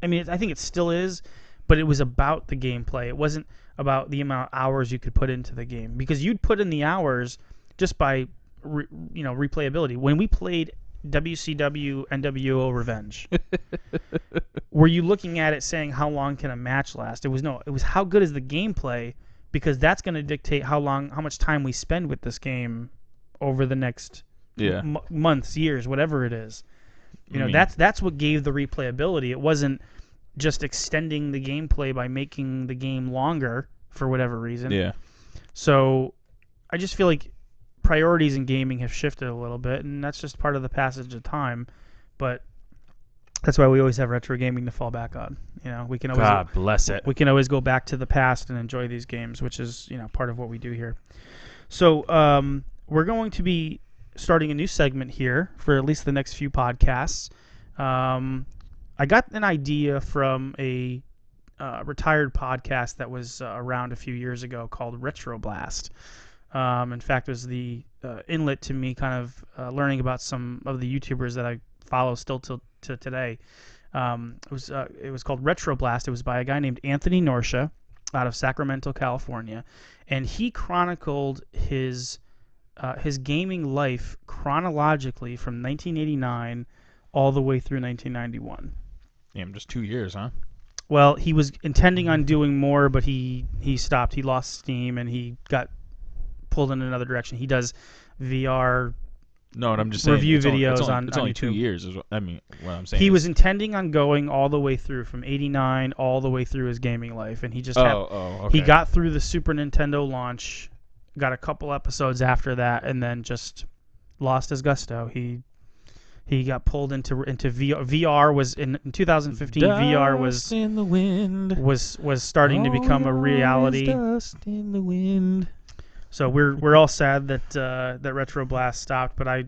I mean, I think it still is, but it was about the gameplay. It wasn't about the amount of hours you could put into the game, because you'd put in the hours just by replayability. When we played WCW NWO Revenge, were you looking at it saying how long can a match last? It was how good is the gameplay, because that's going to dictate how much time we spend with this game over the next months, years, whatever it is. That's what gave the replayability. It wasn't just extending the gameplay by making the game longer for whatever reason. Yeah. So I just feel like priorities in gaming have shifted a little bit, and that's just part of the passage of time. But that's why we always have retro gaming to fall back on. We can always God bless it. we can always go back to the past and enjoy these games, which is part of what we do here. So we're going to be starting a new segment here for at least the next few podcasts. I got an idea from a retired podcast that was around a few years ago called Retro Blast. In fact, it was the inlet to me kind of learning about some of the YouTubers that I follow still to today. It was called Retro Blast. It was by a guy named Anthony Norsha out of Sacramento, California, and he chronicled his gaming life chronologically from 1989 all the way through 1991. Damn, just 2 years, huh? Well, he was intending on doing more, but he stopped. He lost steam, and he got pulled in another direction. He does VR. No, and I'm just saying review it's videos only, it's only YouTube. 2 years. Is what I'm saying. He was intending on going all the way through from 89 all the way through his gaming life, and he just okay. he got through the Super Nintendo launch, got a couple episodes after that, and then just lost his gusto. He got pulled into VR. VR was in 2015. VR was in the wind. was starting to become a reality. Dust in the wind. So we're all sad that that Retro Blast stopped. But I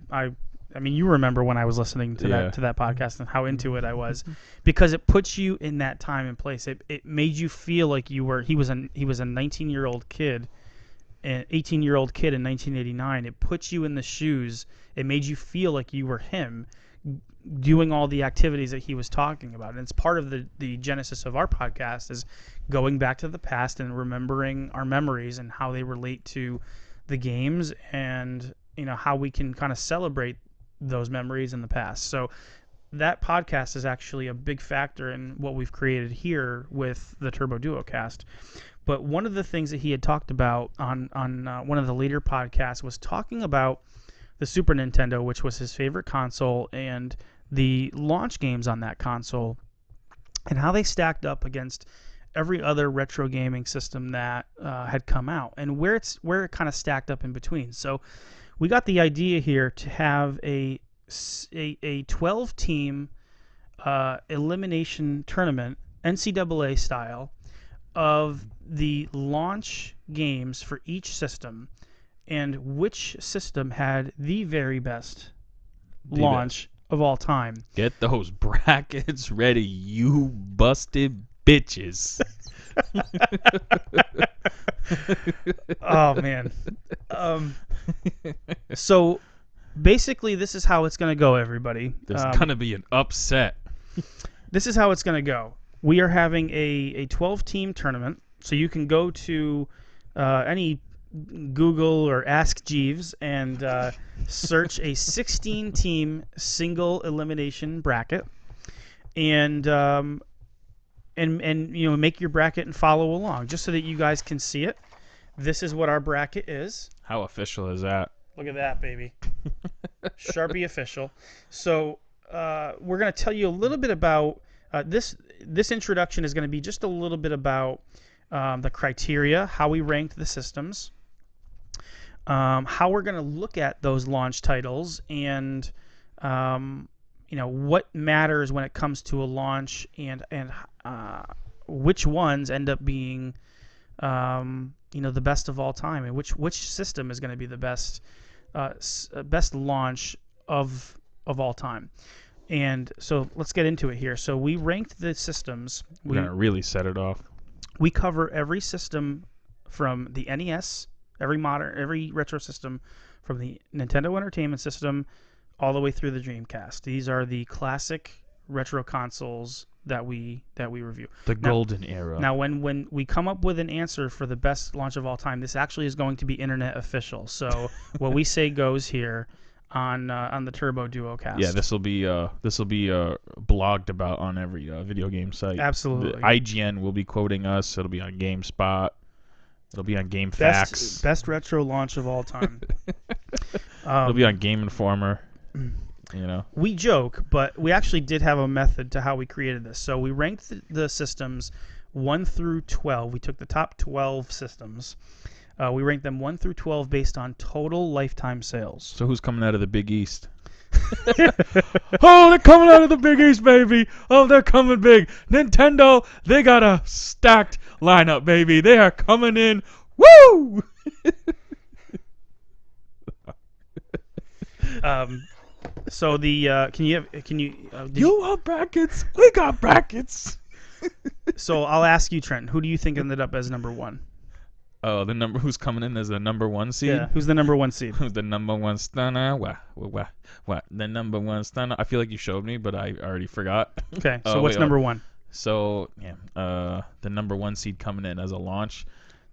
mean, you remember when I was listening to that podcast and how into it I was, because it puts you in that time and place. It made you feel like he was a 19-year-old kid, an 18-year-old kid in 1989. It puts you in the shoes. It made you feel like you were him, doing all the activities that he was talking about. And it's part of the genesis of our podcast, is going back to the past and remembering our memories and how they relate to the games, and how we can kind of celebrate those memories in the past. So that podcast is actually a big factor in what we've created here with the Turbo Duo Cast. But one of the things that he had talked about on one of the later podcasts was talking about the Super Nintendo, which was his favorite console, and the launch games on that console, and how they stacked up against every other retro gaming system that had come out, and where it kind of stacked up in between. So we got the idea here to have a 12-team elimination tournament, NCAA style, of the launch games for each system, and which system had the very best launch of all time. Get those brackets ready, you busted bitches. Oh, man. So basically, this is how it's going to go, everybody. There's going to be an upset. This is how it's going to go. We are having a 12-team tournament, so you can go to any Google or Ask Jeeves and search a 16-team single elimination bracket, and make your bracket and follow along, just so that you guys can see it. This is what our bracket is. How official is that? Look at that, baby. Sharpie official. So we're going to tell you a little bit about this introduction is going to be just a little bit about the criteria, how we ranked the systems, how we're going to look at those launch titles, and what matters when it comes to a launch, and which ones end up being the best of all time, and which system is going to be the best best launch of all time. And so let's get into it here. So we ranked the systems. We're gonna really set it off. We cover every system from the NES, every retro system, from the Nintendo Entertainment System all the way through the Dreamcast. These are the classic retro consoles that we review. The golden era. Now, when we come up with an answer for the best launch of all time, this actually is going to be internet official. So what we say goes here on the Turbo Duocast. Yeah, this will be blogged about on every video game site. Absolutely. The IGN will be quoting us. It'll be on GameSpot. It'll be on GameFAQs. Best retro launch of all time. It'll be on Game Informer. We joke, but we actually did have a method to how we created this. So we ranked the systems 1 through 12. We took the top 12 systems. We ranked them 1 through 12 based on total lifetime sales. So who's coming out of the Big East? Oh, they're coming out of the Big East, baby. Oh, they're coming big. Nintendo, they got a stacked lineup, baby. They are coming in. Woo! So the can you You want brackets? We got brackets. So I'll ask you, Trent. Who do you think ended up as number 1? Oh, who's coming in as the number 1 seed? Yeah, who's the number 1 seed? Who's the number 1 stunner? What? The number 1 stunner? I feel like you showed me, but I already forgot. Okay, so what's number 1? So, the number 1 seed coming in as a launch.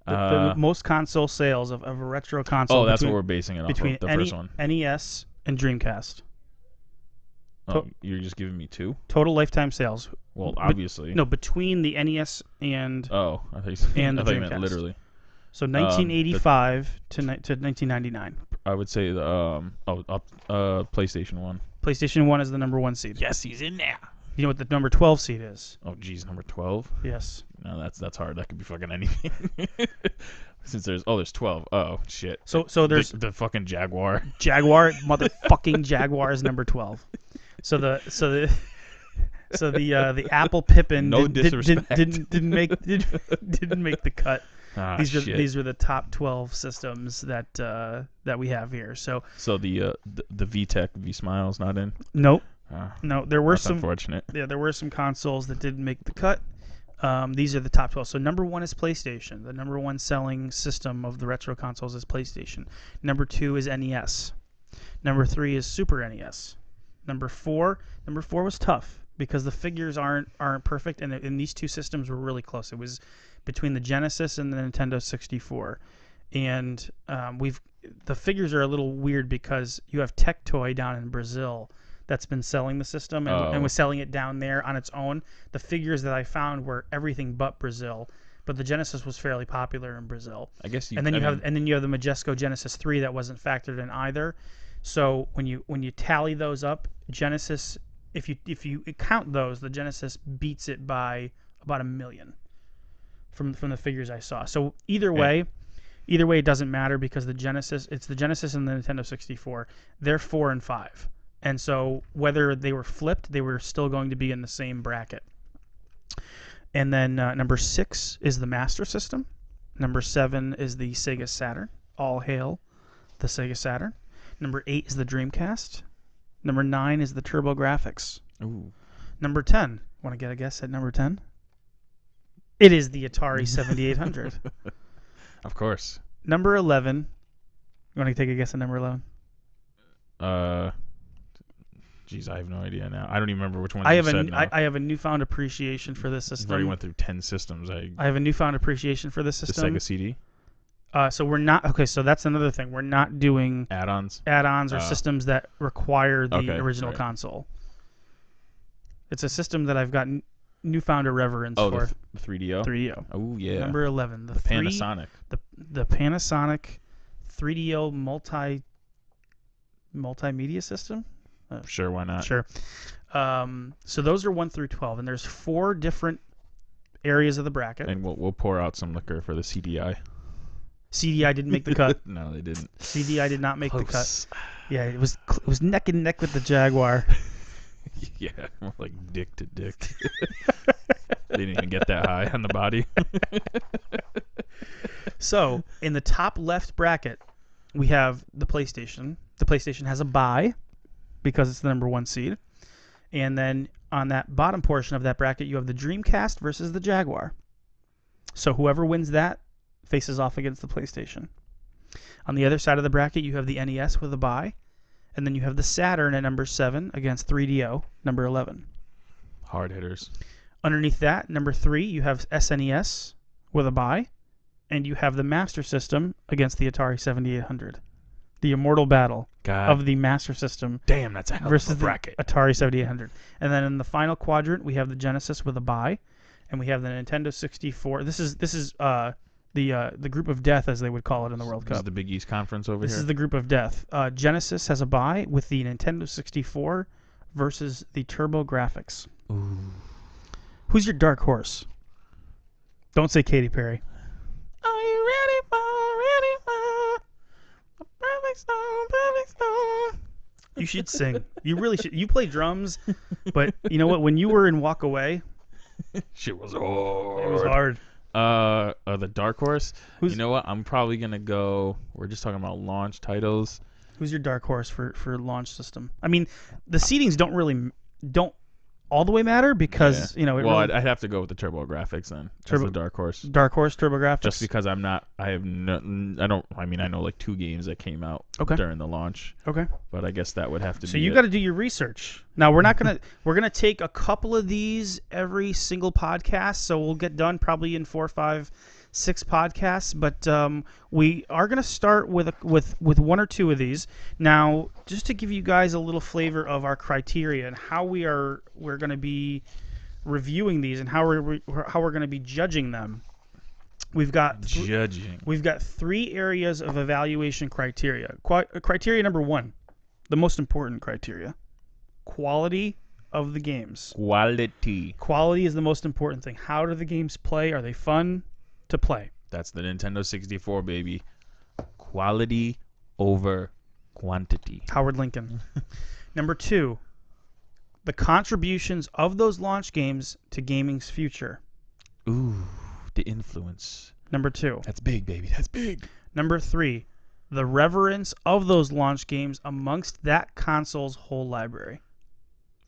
The most console sales of a retro console. Oh, that's what we're basing it off of, the first one. NES and Dreamcast. Oh, you're just giving me 2? Total lifetime sales. Well, obviously. No, between the NES and Oh, I thought you and the meant Dreamcast. literally. So 1985 to 1999. I would say the PlayStation 1. PlayStation 1 is the number 1 seed. Yes, he's in there. You know what the number 12 seed is? Oh, geez, number 12? Yes. No, that's hard. That could be fucking anything. Since there's 12. Oh, shit. So there's the fucking Jaguar. Motherfucking Jaguar is number 12. So the Apple Pippin didn't make the cut. Ah, these are the top 12 systems that we have here. So the VTech V-Smile's not in. Nope. No, there were some unfortunate. Yeah, there were some consoles that didn't make the cut. These are the top 12. So number 1 is PlayStation. The number 1 selling system of the retro consoles is PlayStation. Number 2 is NES. Number 3 is Super NES. Number 4 was tough because the figures aren't perfect, and these two systems were really close. It was between the Genesis and the Nintendo 64, and the figures are a little weird because you have Tectoy down in Brazil that's been selling the system and was selling it down there on its own. The figures that I found were everything but Brazil, but the Genesis was fairly popular in Brazil. I guess and then you have the Majesco Genesis 3 that wasn't factored in either. So when you tally those up, Genesis, if you count those, the Genesis beats it by about 1 million from the figures I saw. So either way, it doesn't matter because it's the Genesis and the Nintendo 64. They're 4 and 5. And so whether they were flipped, they were still going to be in the same bracket. And then number 6 is the Master System. Number 7 is the Sega Saturn. All hail the Sega Saturn. Number 8 is the Dreamcast. Number 9 is the TurboGrafx. Ooh. Number 10. Want to get a guess at number 10? It is the Atari 7800. Of course. Number 11. You want to take a guess at number 11? Geez, I have no idea now. I don't even remember which one I you said now. I have a newfound appreciation for this system. I've already went through 10 systems. I have a newfound appreciation for this the system. Sega CD? So we're not... Okay, so that's another thing. We're not doing... Add-ons or systems that require the original right. console. It's a system that I've got newfound irreverence for. Oh, the 3DO? 3DO. Oh, yeah. Number 11. The Panasonic. The Panasonic 3DO multimedia system? Sure, why not? Sure. So those are 1 through 12, and there's 4 different areas of the bracket. And we'll pour out some liquor for the CDI. CDI didn't make the cut. No, they didn't. CDI did not make Close. the cut. Yeah, it was neck and neck with the Jaguar. Yeah, more like dick to dick. They didn't even get that high on the body. So in the top left bracket, we have the PlayStation. The PlayStation has a bye because it's the number 1 seed. And then on that bottom portion of that bracket, you have the Dreamcast versus the Jaguar. So whoever wins that faces off against the PlayStation. On the other side of the bracket, you have the NES with a bye. And then you have the Saturn at number 7 against 3DO, number 11. Hard hitters. Underneath that, number 3, you have SNES with a bye. And you have the Master System against the Atari 7800. The immortal battle of the Master System damn, that's a hell versus of a bracket. the Atari 7800. And then in the final quadrant, we have the Genesis with a bye. And we have the Nintendo 64. This is the group of death, as they would call it in the World This Cup. is the Big East Conference over This here. is the group of death. Genesis has a bye with the Nintendo 64 versus the Turbo Graphics. Ooh. Who's your dark horse? Don't say Katy Perry. Are you ready for a perfect storm? You should sing. You really should. You play drums, but you know what? When you were in Walk Away, Shit was it was hard. hard. The dark horse. You know what? I'm probably gonna go. We're just talking about launch titles. Who's your dark horse for launch system? I mean, the seedings don't all the way matter because you know. Well, I'd have to go with the Turbo Graphics then. That's the dark horse. Dark horse Turbo Graphics. Just because I know like 2 games that came out during the launch. Okay. But I guess that would have to be. So you got to do your research. Now we're gonna take a couple of these every single podcast. So we'll get done probably in 4, 5, 6 podcasts. But we are gonna start with 1 or 2 of these. Now, just to give you guys a little flavor of our criteria and how we're gonna be reviewing these and how we're gonna be judging them. We've got 3 areas of evaluation criteria. Criteria number 1, the most important criteria: quality of the games. Quality is the most important thing. How do the games play? Are they fun to play? That's the Nintendo 64, baby. Quality over quantity. Howard Lincoln. Number 2, the contributions of those launch games to gaming's future. Ooh, the influence. Number 2. That's big, baby. That's big. Number 3, the reverence of those launch games amongst that console's whole library.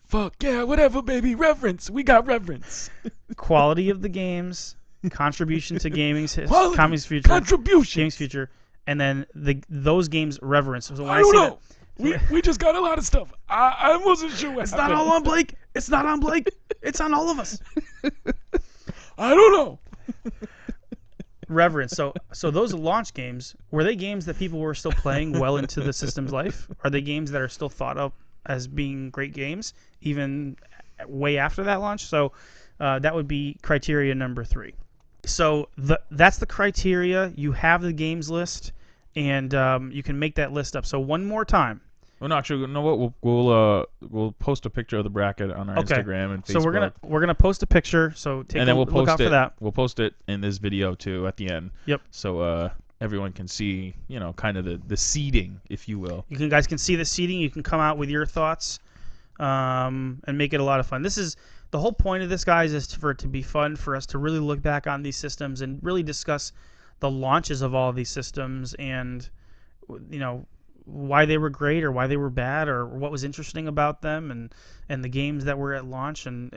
Fuck yeah, whatever, baby. Reverence. We got reverence. Quality of the games, contribution to gaming's future, Contribution. gaming's future, and then those games reverence. So when I don't say know. We just got a lot of stuff. I wasn't sure what it's happened. not all on Blake. It's not on Blake. It's on all of us. I don't know. Reverence. So those launch games, were they games that people were still playing well into the system's life? Are they games that are still thought of as being great games even way after that launch? So that would be criteria number 3. So that's the criteria. You have the games list, and you can make that list up. So one more time. Well, no, actually, you know what? We'll post a picture of the bracket on our Instagram and Facebook. So we're gonna post a picture. So look out for that. We'll post it in this video too at the end. Yep. So everyone can see, kind of the seeding, if you will. You guys can see the seeding. You can come out with your thoughts, and make it a lot of fun. This is the whole point of this, guys, is for it to be fun, for us to really look back on these systems and really discuss the launches of all of these systems and why they were great or why they were bad or what was interesting about them and the games that were at launch. And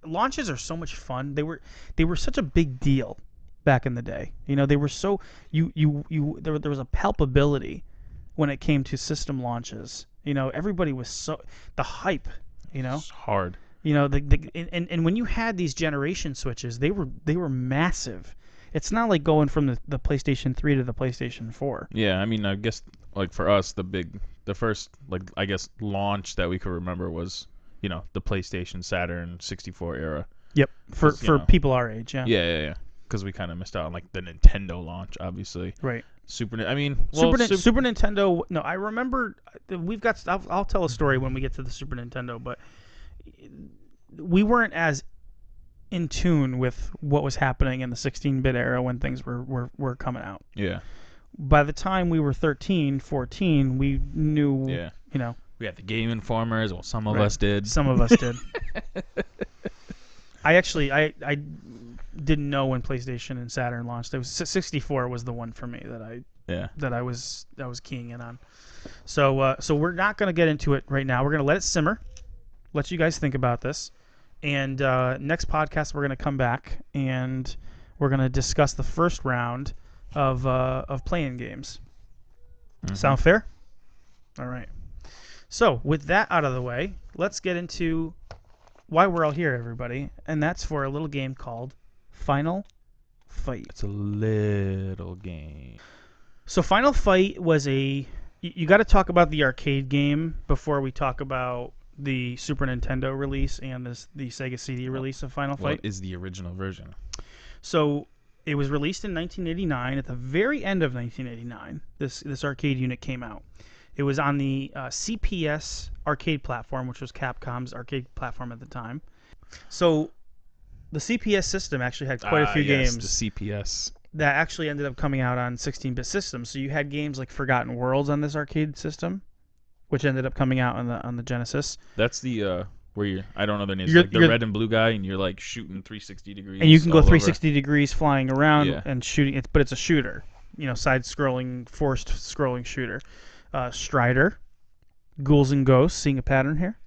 launches are so much fun. They were such a big deal back in the day. They were so there was a palpability when it came to system launches. Everybody was so the hype. It's hard. And when you had these generation switches, they were massive. It's not like going from the PlayStation 3 to the PlayStation 4. Yeah, I mean, I guess like for us, the first launch that we could remember was the PlayStation, Saturn, 64 era. Yep. For people our age, yeah. Yeah. Because we kind of missed out on like the Nintendo launch, obviously. Right. Super Nintendo. No, I remember. I'll tell a story when we get to the Super Nintendo, but we weren't as in tune with what was happening in the 16-bit era when things were coming out. Yeah. By the time we were 13, 14, we knew. Yeah. We had the Game Informers. Well, some of Right. us did. Some of us did. I didn't know when PlayStation and Saturn launched. It was 64 was the one for me that I was keying in on. So we're not going to get into it right now. We're going to let it simmer. Let you guys think about this. And next podcast we're going to come back and we're going to discuss the first round of playing games. Mm-hmm. Sound fair? All right. So with that out of the way, let's get into why we're all here, everybody, and that's for a little game called Final Fight. It's a little game. So Final Fight was you got to talk about the arcade game before we talk about the Super Nintendo release and the Sega CD release of Final Fight. What is the original version? So it was released in 1989. At the very end of 1989, this arcade unit came out. It was on the CPS arcade platform, which was Capcom's arcade platform at the time. So the CPS system actually had quite a few games. The CPS. That actually ended up coming out on 16-bit systems. So you had games like Forgotten Worlds on this arcade system, which ended up coming out on the Genesis. That's the where you I don't know their names. You're- Like the you're- red and blue guy, and you're like shooting 360 degrees. And you can go all 360 degrees flying around Yeah. and shooting it, but it's a shooter. Side-scrolling, forced scrolling shooter. Strider, Ghouls and Ghosts, seeing a pattern here.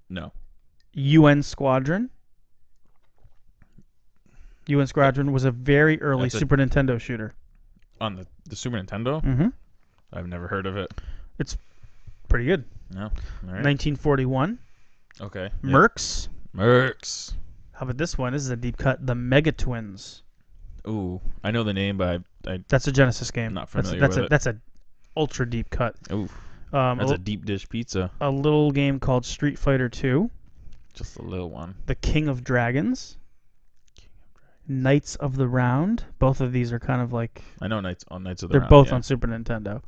No. UN Squadron. UN Squadron was a very early That's a- Super Nintendo shooter. On the Super Nintendo? Mm-hmm. I've never heard of it. Pretty good. No. All right. 1941. Okay. Yep. Mercs. Mercs. How about this one? This is a deep cut. The Mega Twins. Ooh, I know the name, but I That's a Genesis game. I'm not familiar that's with a, it. That's a ultra deep cut. ooh, Um, that's a, a deep dish pizza. a little game called Street Fighter 2. Just a little one. The King of Dragons. Knights of the Round. Both of these are kind of like I know Knights of the they're Round, both yeah. on Super Nintendo.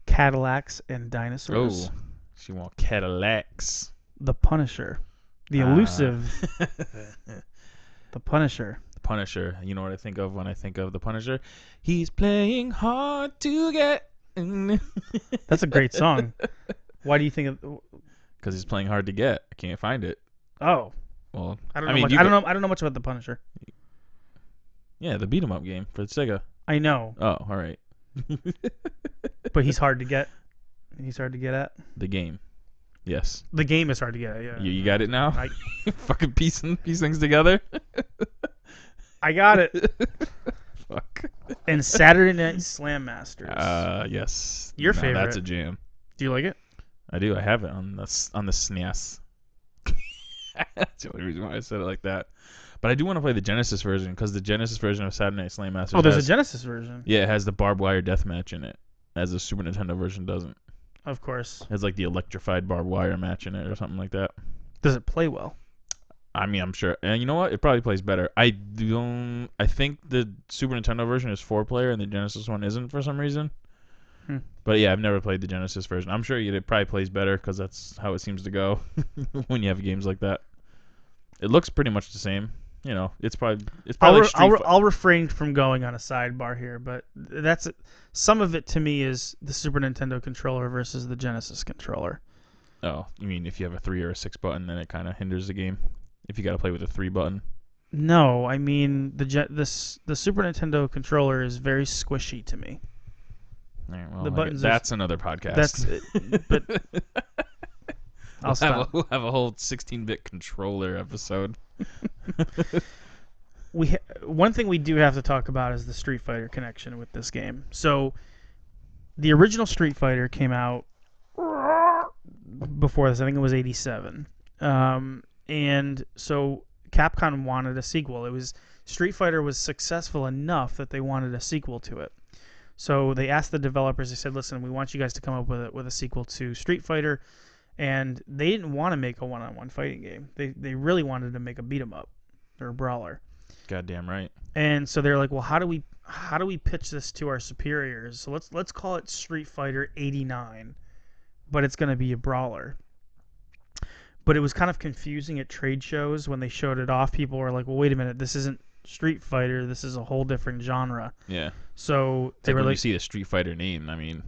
Cadillacs and Dinosaurs. Oh, she want Cadillacs. The Punisher. The elusive The Punisher. Punisher. You know what I think of when I think of the Punisher? He's playing hard to get. That's a great song. Why do you think of Because he's playing hard to get. I can't find it. Oh, Well, I don't know mean, much. you I don't know much about the Punisher. Yeah, the beat 'em up game for Sega. I know, Oh, all right. but he's hard to get. He's hard to get at. The game. Yes. The game is hard to get at, yeah. You got it now? I- Fucking piece things together? I got it. Fuck. And Saturday Night Slam Masters. Yes. Your Now favorite. That's a jam. Do you like it? I do. I have it on the SNES. That's the only reason why I said it like that. But I do want to play the Genesis version because the Genesis version of Saturday Night Slam Masters. Oh, there's has, a Genesis version. Yeah, it has the barbed wire deathmatch in it, as the Super Nintendo version doesn't. Of course. It has like the electrified barbed wire match in it or something like that. Does it play well? I mean, I'm sure. And you know what? It probably plays better. I think the Super Nintendo version is 4-player and the Genesis one isn't for some reason. But yeah, I've never played the Genesis version. I'm sure it probably plays better because that's how it seems to go when you have games like that. It looks pretty much the same. You know, it's probably like Street Fighter. I'll refrain from going on a sidebar here, but that's some of it to me is the Super Nintendo controller versus the Genesis controller. Oh, you mean if you have a 3 or a 6 button, then it kind of hinders the game. If you got to play with a 3 button. No, I mean the Super Nintendo controller is very squishy to me. All right, well, The buttons are- that's another podcast. But I'll stop. We'll have a whole 16-bit controller episode. One thing we do have to talk about is the Street Fighter connection with this game. So, the original Street Fighter came out before this. I think it was '87, and so Capcom wanted a sequel. Street Fighter was successful enough that they wanted a sequel to it. So they asked the developers. They said, "Listen, we want you guys to come up with a sequel to Street Fighter." And they didn't want to make a one-on-one fighting game. They really wanted to make a beat 'em up or a brawler. Goddamn right. And so they're like, well, how do we pitch this to our superiors? So let's call it Street Fighter 89, but it's going to be a brawler. But it was kind of confusing at trade shows when they showed it off. People were like, well, wait a minute, this isn't Street Fighter. This is a whole different genre. Yeah. So It's they like were when like, you see the Street Fighter name, I mean,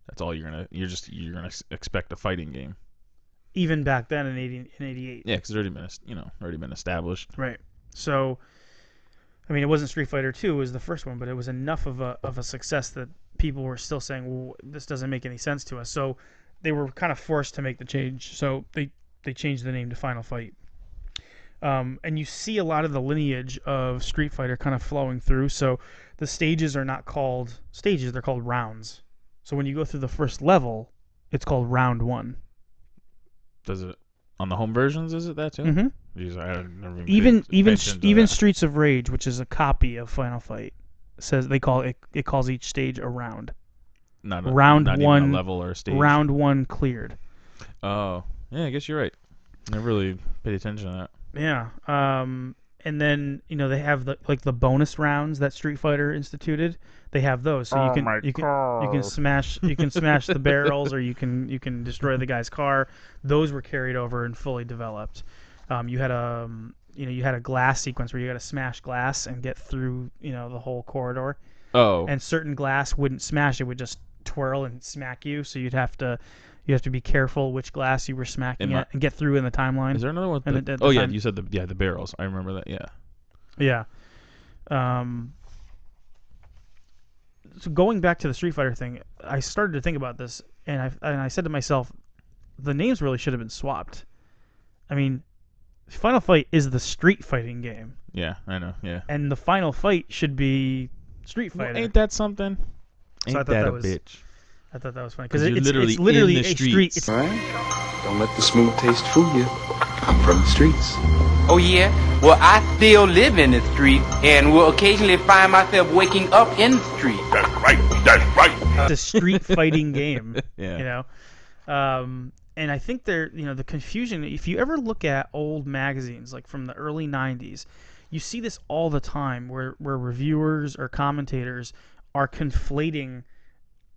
That's all you're gonna expect a fighting game. Even back then in '88. Yeah, because it's already been established. Right. So, I mean, it wasn't Street Fighter 2, it was the first one, but it was enough of a success that people were still saying, well, this doesn't make any sense to us. So they were kind of forced to make the change. So they changed the name to Final Fight. And you see a lot of the lineage of Street Fighter kind of flowing through. So the stages are not called stages, they're called rounds. So when you go through the first level, it's called round 1. Does it on the home versions? Is it that too? Mm-hmm. Jeez, I never Even Streets of Rage, which is a copy of Final Fight, says it calls each stage a round. not round not one even a level or a stage. Round 1 cleared. Oh, yeah, I guess you're right. Never really paid attention to that. Yeah. And then they have the bonus rounds that Street Fighter instituted. They have those, so you can smash the barrels, or you can destroy the guy's car. Those were carried over and fully developed. You had a glass sequence where you got to smash glass and get through the whole corridor. Oh. And certain glass wouldn't smash; it would just twirl and smack you. So you have to be careful which glass you were smacking at and get through in the timeline. Is there another one? Yeah, you said the barrels. I remember that. Yeah. Yeah. So going back to the Street Fighter thing, I started to think about this, and I said to myself, the names really should have been swapped. I mean, Final Fight is the street fighting game. Yeah, I know. Yeah. And the Final Fight should be Street Fighter. Well, ain't that something? So Ain't that a bitch? I thought that was funny because it's literally in the a streets. street. All right? Don't let the smooth taste fool you. I'm from the streets. Oh yeah? Well, I still live in the street and will occasionally find myself waking up in the street. That's right. That's right. It's a street fighting game. Yeah. And I think the confusion, if you ever look at old magazines like from the early 90s, you see this all the time where reviewers or commentators are conflating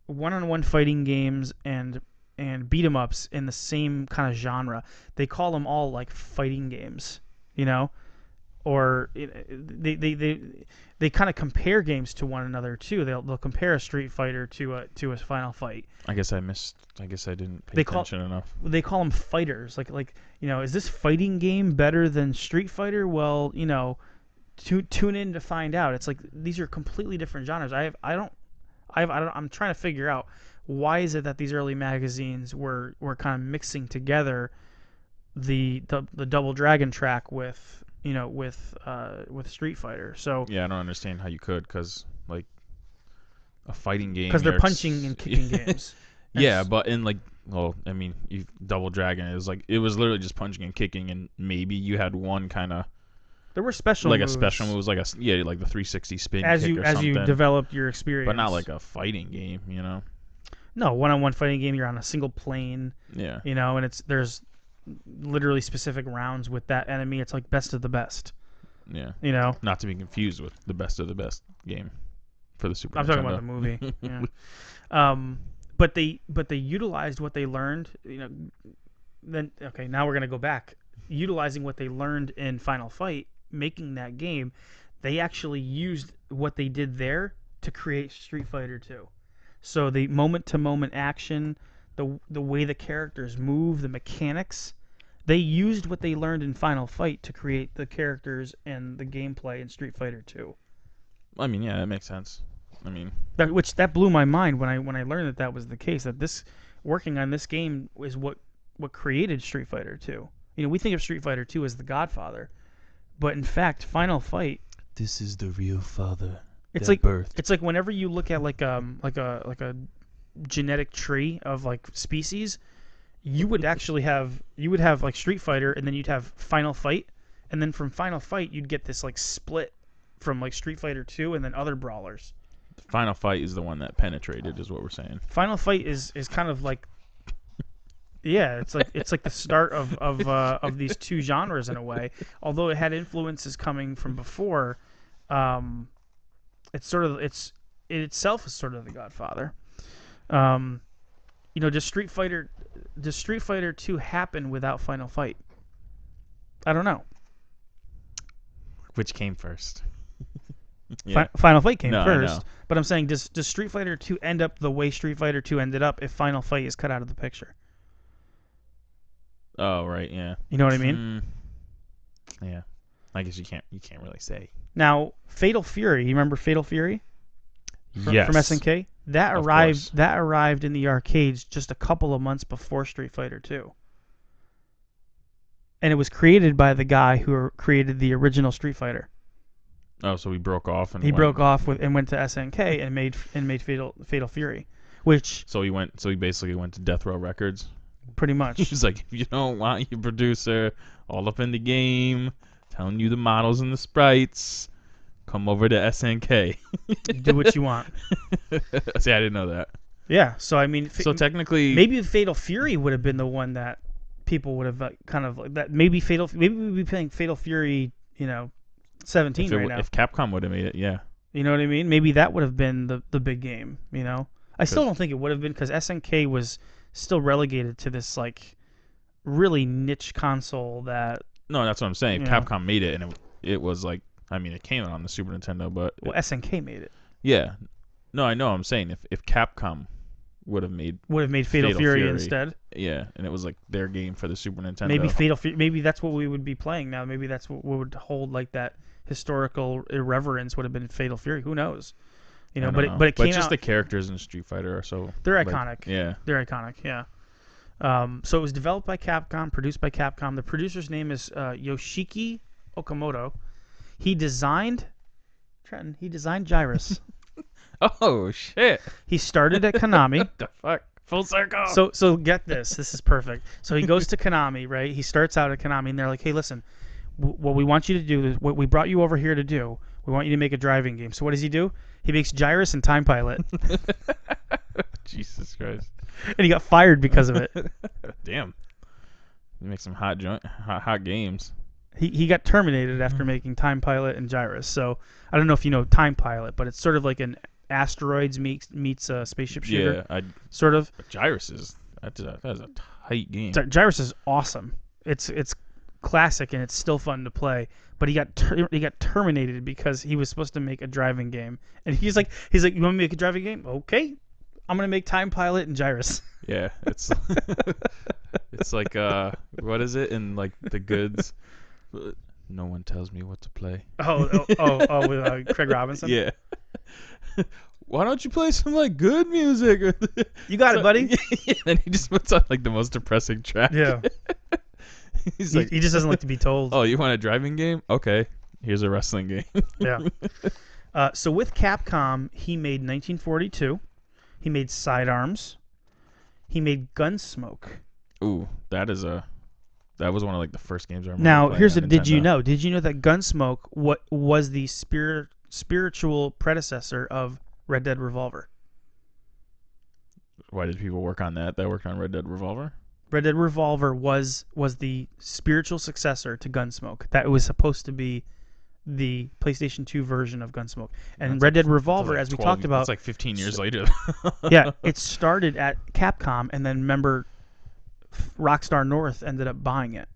one-on-one fighting games and beat 'em ups in the same kind of genre. They call them all like fighting games, or they kind of compare games to one another too. They'll compare a Street Fighter to a Final Fight. I guess I didn't pay attention enough. They call them fighters. Like is this fighting game better than Street Fighter? Well, tune in to find out. It's like these are completely different genres. I'm trying to figure out why is it that these early magazines were kind of mixing together the Double Dragon track with Street Fighter. So yeah, I don't understand how you could, because like a fighting game. Because they're punching and kicking games. Yeah, but in Double Dragon it was literally just punching and kicking, and maybe you had one kind of. There were special moves. Like a special move was like the 360 spin as kick you or as something. you developed your experience, but not like a fighting game, No, one-on-one fighting game. You're on a single plane. Yeah. And there's literally specific rounds with that enemy. It's like best of the best. Yeah. Not to be confused with the best of the best game for the Super Nintendo. I'm talking about the movie. Yeah. But they utilized what they learned. Then okay, now we're gonna go back. Utilizing what they learned in Final Fight, making that game, they actually used what they did there to create Street Fighter 2. So the moment-to-moment action, the way the characters move, the mechanics, they used what they learned in Final Fight to create the characters and the gameplay in Street Fighter 2. I mean, yeah, that makes sense. I mean, that blew my mind when I learned that was the case. That this working on this game is what created Street Fighter 2. We think of Street Fighter 2 as the Godfather, but in fact, Final Fight. This is the real father. It's like whenever you look at like a genetic tree of like species, you would have like Street Fighter, and then you'd have Final Fight, and then from Final Fight you'd get this like split from like Street Fighter 2 and then other brawlers. Final Fight is the one that penetrated, is what we're saying. Final Fight is kind of like. Yeah, it's like the start of these two genres in a way. Although it had influences coming from before, it itself is sort of the Godfather. Does Street Fighter 2 happen without Final Fight? I don't know. Which came first? Yeah. Final Fight came No, I first. know. But I'm saying, does Street Fighter 2 end up the way Street Fighter 2 ended up if Final Fight is cut out of the picture? Oh, right, yeah. You know what I mean? Yeah. I guess you can't really say. Now, Fatal Fury. You remember Fatal Fury Yes. from SNK? That Of arrived. course. That arrived in the arcades just a couple of months before Street Fighter 2. And it was created by the guy who created the original Street Fighter. Oh, so he broke off and He went- broke off and went to SNK and made Fatal Fury, which So he basically went to Death Row Records. pretty much He's like, if you don't want your producer all up in the game, telling you the models and the sprites, come over to SNK. do what you want. See, I didn't know that. Yeah, so I mean, So technically, maybe Fatal Fury would have been the one that people would have kind of like that. Maybe we'd be playing Fatal Fury, 17 right now. if Capcom would have made it, yeah. You know what I mean? Maybe that would have been the big game. I still 'Cause- don't think it would have been because SNK was still relegated to this like really niche console that. No, that's what I'm saying. If Yeah. Capcom made it, and it was like, I mean, it came out on the Super Nintendo, but Well, SNK made it. yeah. No, I know. I'm saying if Capcom would have made, Fatal Fury Fury. instead. yeah, and it was like their game for the Super Nintendo. Maybe Fatal Fury. Maybe that's what we would be playing now. Maybe that's what would hold like that historical irreverence would have been Fatal Fury. Who knows? I don't But know. it came just out. the characters in Street Fighter are so They're like, iconic. Yeah. They're iconic. Yeah. So it was developed by Capcom, produced by Capcom. The producer's name is Yoshiki Okamoto. He designed Gyrus. Oh shit! He started at Konami. What the fuck? Full circle. So get this. This is perfect. So he goes to Konami, right? He starts out at Konami, and they're like, "Hey, listen, what we want you to do is what we brought you over here to do. We want you to make a driving game." So what does he do? He makes Gyrus and Time Pilot, Jesus Christ! and he got fired because of it. Damn. You make some hot games. He got terminated after making Time Pilot and Gyrus. So I don't know if you know Time Pilot, but it's sort of like an asteroids meets a spaceship shooter. Yeah, Sort of. but Gyrus that's a tight game. Gyrus is awesome. It's classic and it's still fun to play. But he got terminated because he was supposed to make a driving game, and he's like, you want me to make a driving game? Okay, I'm gonna make Time Pilot and Gyrus. Yeah, it's it's like what is it in like the goods? No one tells me what to play. With Craig Robinson. Yeah. Why don't you play some like good music? You got it, buddy. And he just puts on like the most depressing track. Yeah. He's He, like, he just doesn't like to be told. oh, you want a driving game? Okay, here's a wrestling game. Yeah. So with Capcom, he made 1942. He made Sidearms. He made Gunsmoke. Ooh, that was one of like the first games I remember. Now, playing here's on a did you Nintendo. know? Did you know that Gunsmoke was the spiritual predecessor of Red Dead Revolver? Why did people work on that? That worked on Red Dead Revolver? Red Dead Revolver was the spiritual successor to Gunsmoke. That was supposed to be the PlayStation 2 version of Gunsmoke. And That's Red Dead That's Revolver, like as we 12 talked about, It's like 15 years later. yeah, it started at Capcom, and then remember, Rockstar North ended up buying it.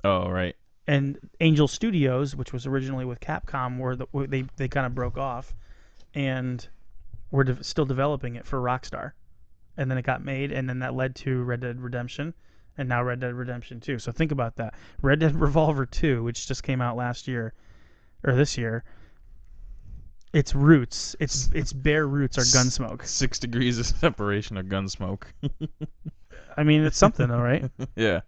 Oh, right. And Angel Studios, which was originally with Capcom, they kind of broke off, and were still developing it for Rockstar. And then it got made, and then that led to Red Dead Redemption, and now Red Dead Redemption 2. So think about that. Red Dead Revolver 2, which just came out last year, or this year, its roots, its bare roots are Gunsmoke. 6 degrees of separation of Gunsmoke. I mean, it's something, though, right? Yeah.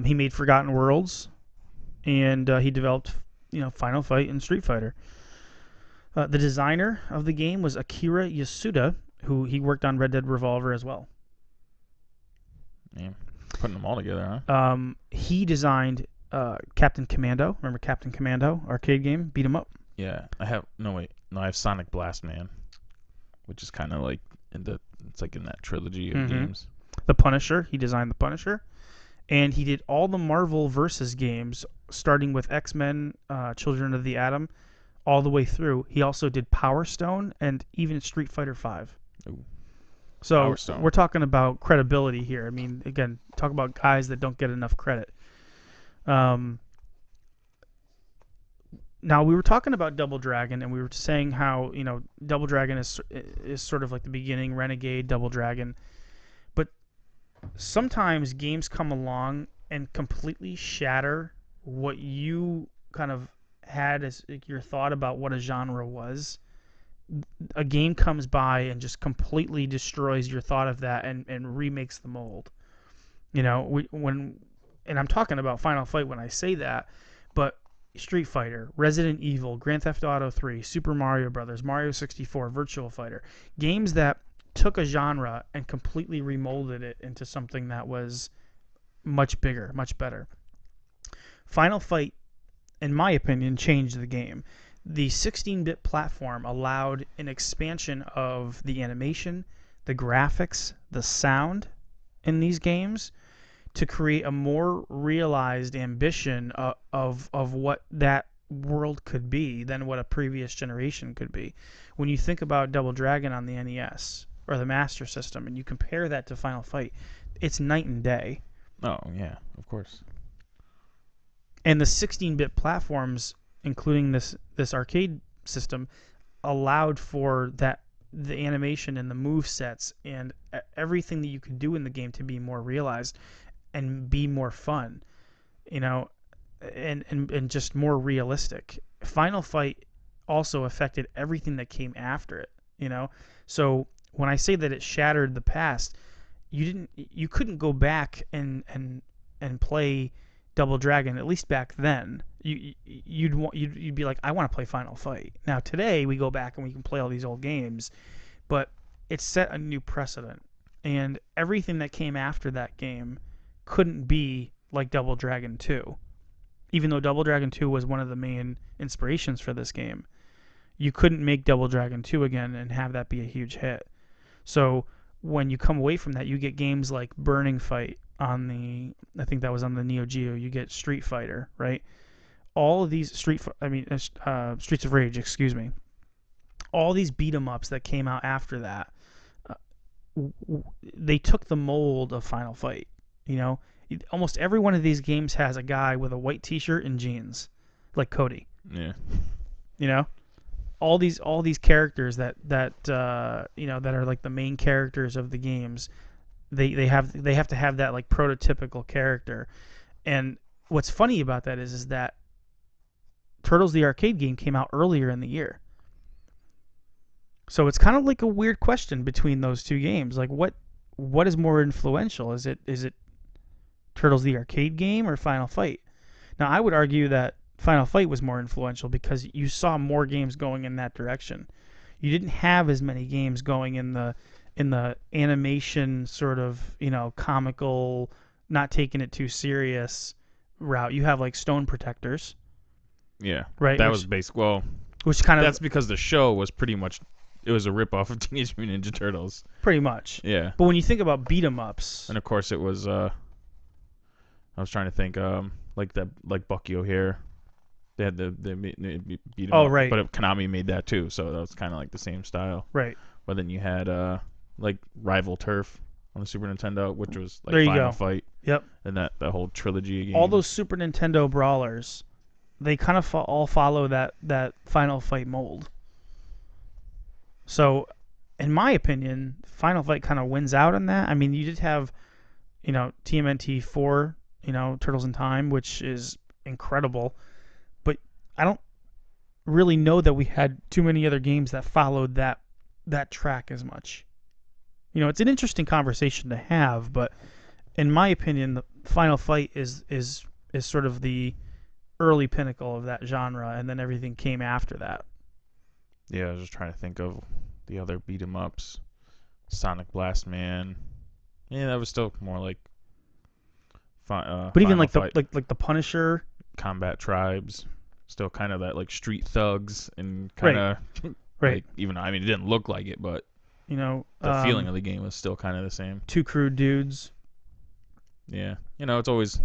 He made Forgotten Worlds, and he developed, Final Fight and Street Fighter. The designer of the game was Akira Yasuda, who he worked on Red Dead Revolver as well. Yeah. Putting them all together, huh? He designed Captain Commando. Remember Captain Commando arcade game? Beat 'em up. Yeah. I have Sonic Blast Man, which is kind of like it's like in that trilogy of games. The Punisher. He designed the Punisher, and he did all the Marvel Versus games, starting with X-Men, Children of the Atom, all the way through. He also did Power Stone and even Street Fighter V. Ooh. So Power Stone. we're talking about credibility here. I mean, again, talk about guys that don't get enough credit. Now we were talking about Double Dragon, and we were saying how Double Dragon is sort of like the beginning Renegade Double Dragon, but sometimes games come along and completely shatter what you kind of had as your thought about what a genre was. A game comes by and just completely destroys your thought of that and remakes the mold. And I'm talking about Final Fight when I say that, but Street Fighter, Resident Evil, Grand Theft Auto 3, Super Mario Brothers, Mario 64, Virtua Fighter, games that took a genre and completely remolded it into something that was much bigger, much better. Final Fight, in my opinion, changed the game. The 16-bit platform allowed an expansion of the animation, the graphics, the sound in these games to create a more realized ambition of what that world could be than what a previous generation could be. When you think about Double Dragon on the NES or the Master System and you compare that to Final Fight, it's night and day. Oh, yeah, of course. And the 16-bit platforms, including this arcade system, allowed for the animation and the move sets and everything that you could do in the game to be more realized and be more fun, and just more realistic. Final Fight also affected everything that came after it, So when I say that it shattered the past, you couldn't go back and play Double Dragon, at least back then. You'd be like, I want to play Final Fight. Now today we go back and we can play all these old games, but it set a new precedent, and everything that came after that game couldn't be like Double Dragon 2. Even though Double Dragon 2 was one of the main inspirations for this game, you couldn't make Double Dragon 2 again and have that be a huge hit. So when you come away from that, you get games like Burning Fight I think that was on the Neo Geo. You get Street Fighter, right? All of these Streets of Rage, excuse me. All these beat 'em ups that came out after that, they took the mold of Final Fight. Almost every one of these games has a guy with a white T-shirt and jeans, like Cody. Yeah. All these characters that are like the main characters of the games. They have to have that like prototypical character. And what's funny about that is that Turtles the arcade game came out earlier in the year. So it's kind of like a weird question between those two games. Like what is more influential? Is it Turtles the arcade game or Final Fight? Now I would argue that Final Fight was more influential because you saw more games going in that direction. You didn't have as many games going in the animation sort of, comical, not taking it too serious route. You have like Stone Protectors. Yeah. Right. That was basic. Well, which kind of that's because the show was pretty much, it was a ripoff of Teenage Mutant Ninja Turtles. Pretty much. Yeah. But when you think about beat 'em ups, and of course it was I was trying to think like Bucky O'Hare. They had the beat 'em oh up, right, but Konami made that too, so that was kind of like the same style. Right. But then you had like Rival Turf on the Super Nintendo, which was like there you Final go. Fight. Yep. And that whole trilogy of games. All those Super Nintendo brawlers, they kind of all follow that Final Fight mold. So, in my opinion, Final Fight kind of wins out on that. I mean, you did have, TMNT 4, Turtles in Time, which is incredible, but I don't really know that we had too many other games that followed that track as much. It's an interesting conversation to have, but in my opinion, the Final Fight is sort of the early pinnacle of that genre, and then everything came after that. Yeah, I was just trying to think of the other beat 'em ups. Sonic Blast Man. Yeah, that was still more like. But even like Fight. the Punisher, Combat Tribes, still kind of that like Street Thugs and kind of right. Like, even though, I mean, it didn't look like it, but the feeling of the game was still kind of the same. Two Crude Dudes. Yeah, it's always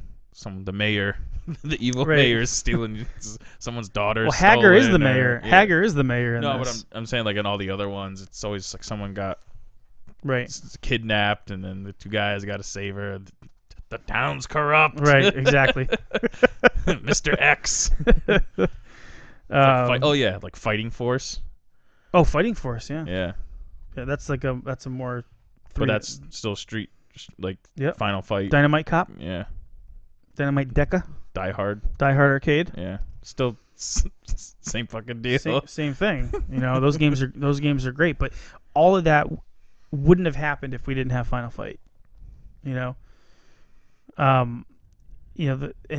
the mayor, the evil right. mayor is stealing someone's daughter. Well, Hager is the mayor. Yeah. Hager is the mayor in no, this. but I'm saying like in all the other ones, it's always like someone got kidnapped, and then the two guys got to save her. The town's corrupt. Right, exactly. Mr. X. Oh yeah, like Fighting Force. Oh, Fighting Force, yeah. Yeah, That's a more. but that's still like Yep. Final Fight. Dynamite Cop, Yeah, Dynamite Deca, Die Hard. Die Hard Arcade. Yeah, still same fucking deal. Same thing. Those games are great, but all of that wouldn't have happened if we didn't have Final Fight. And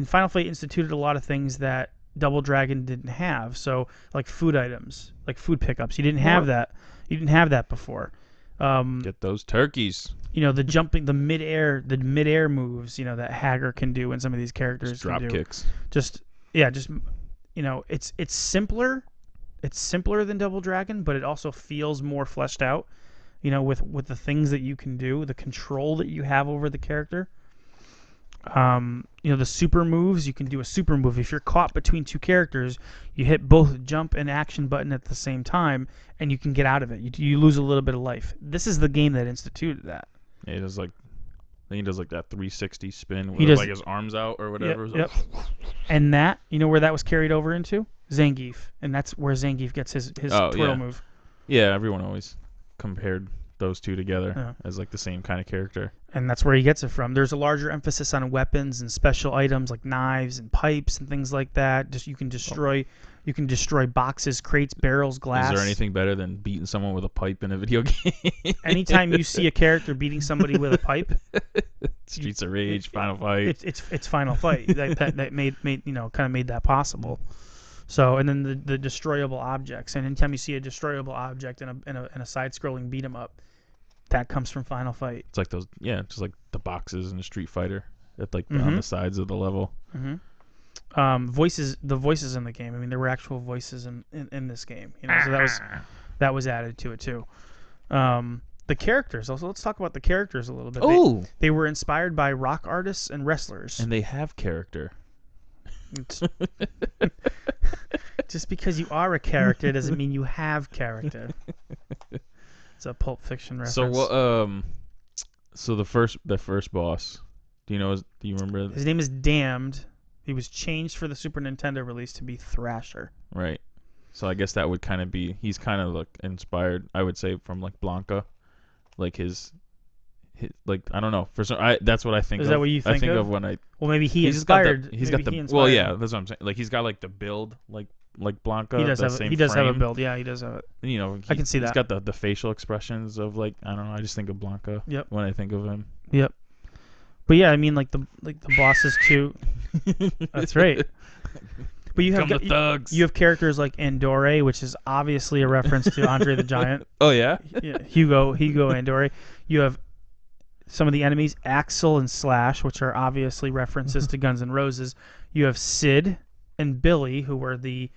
Final Fight instituted a lot of things that Double Dragon didn't have. So like food items, like food pickups, you didn't have that. You didn't have that before. Get those turkeys. The jumping, the midair moves, that Hager can do, and some of these characters Just drop can do. kicks. It's simpler. It's simpler than Double Dragon, but it also feels more fleshed out. With the things that you can do, the control that you have over the character. The super moves, you can do a super move. If you're caught between two characters, you hit both jump and action button at the same time, and you can get out of it. You lose a little bit of life. This is the game that instituted that. Yeah, I think he does like that 360 spin He with does, like his arms out or whatever. Yep. And that, where that was carried over into? Zangief. And that's where Zangief gets his twirl move. Yeah, everyone always compared those two together as like the same kind of character. And that's where he gets it from. There's a larger emphasis on weapons and special items like knives and pipes and things like that. Just you can destroy boxes, crates, barrels, glass. Is there anything better than beating someone with a pipe in a video game? Anytime you see a character beating somebody with a pipe, Streets of Rage, Final Fight. It's Final Fight that made kind of made that possible. So, and then the destroyable objects, and anytime you see a destroyable object in a side-scrolling beat 'em up, that comes from Final Fight. It's like those, just like the boxes in a Street Fighter at like on the sides of the level. Mm-hmm. The voices in the game. I mean, there were actual voices in this game. So that was added to it too. The characters. Also, let's talk about the characters a little bit. Oh, they were inspired by rock artists and wrestlers. And they have character. Just because you are a character doesn't mean you have character. It's a Pulp Fiction reference. So the first boss. Do you remember? His name is Damned. He was changed for the Super Nintendo release to be Thrasher. Right. So I guess that would kind of be. He's kind of like inspired, I would say, from like Blanca, like his like I don't know. That's what I think. Is that what you think of? I think of when I. Well, maybe he inspired. Well, yeah, that's what I'm saying. Like he's got like the build, like Blanca. He does have a build. Yeah, he does have it. I can see that. He's got the facial expressions of like I don't know. I just think of Blanca. Yep. When I think of him. Yep. But yeah, I mean like the bosses too. That's right. But you have characters like Andore, which is obviously a reference to Andre the Giant. Oh yeah. Yeah, Hugo Andore. You have some of the enemies, Axel and Slash, which are obviously references to Guns N' Roses. You have Sid and Billy, who were the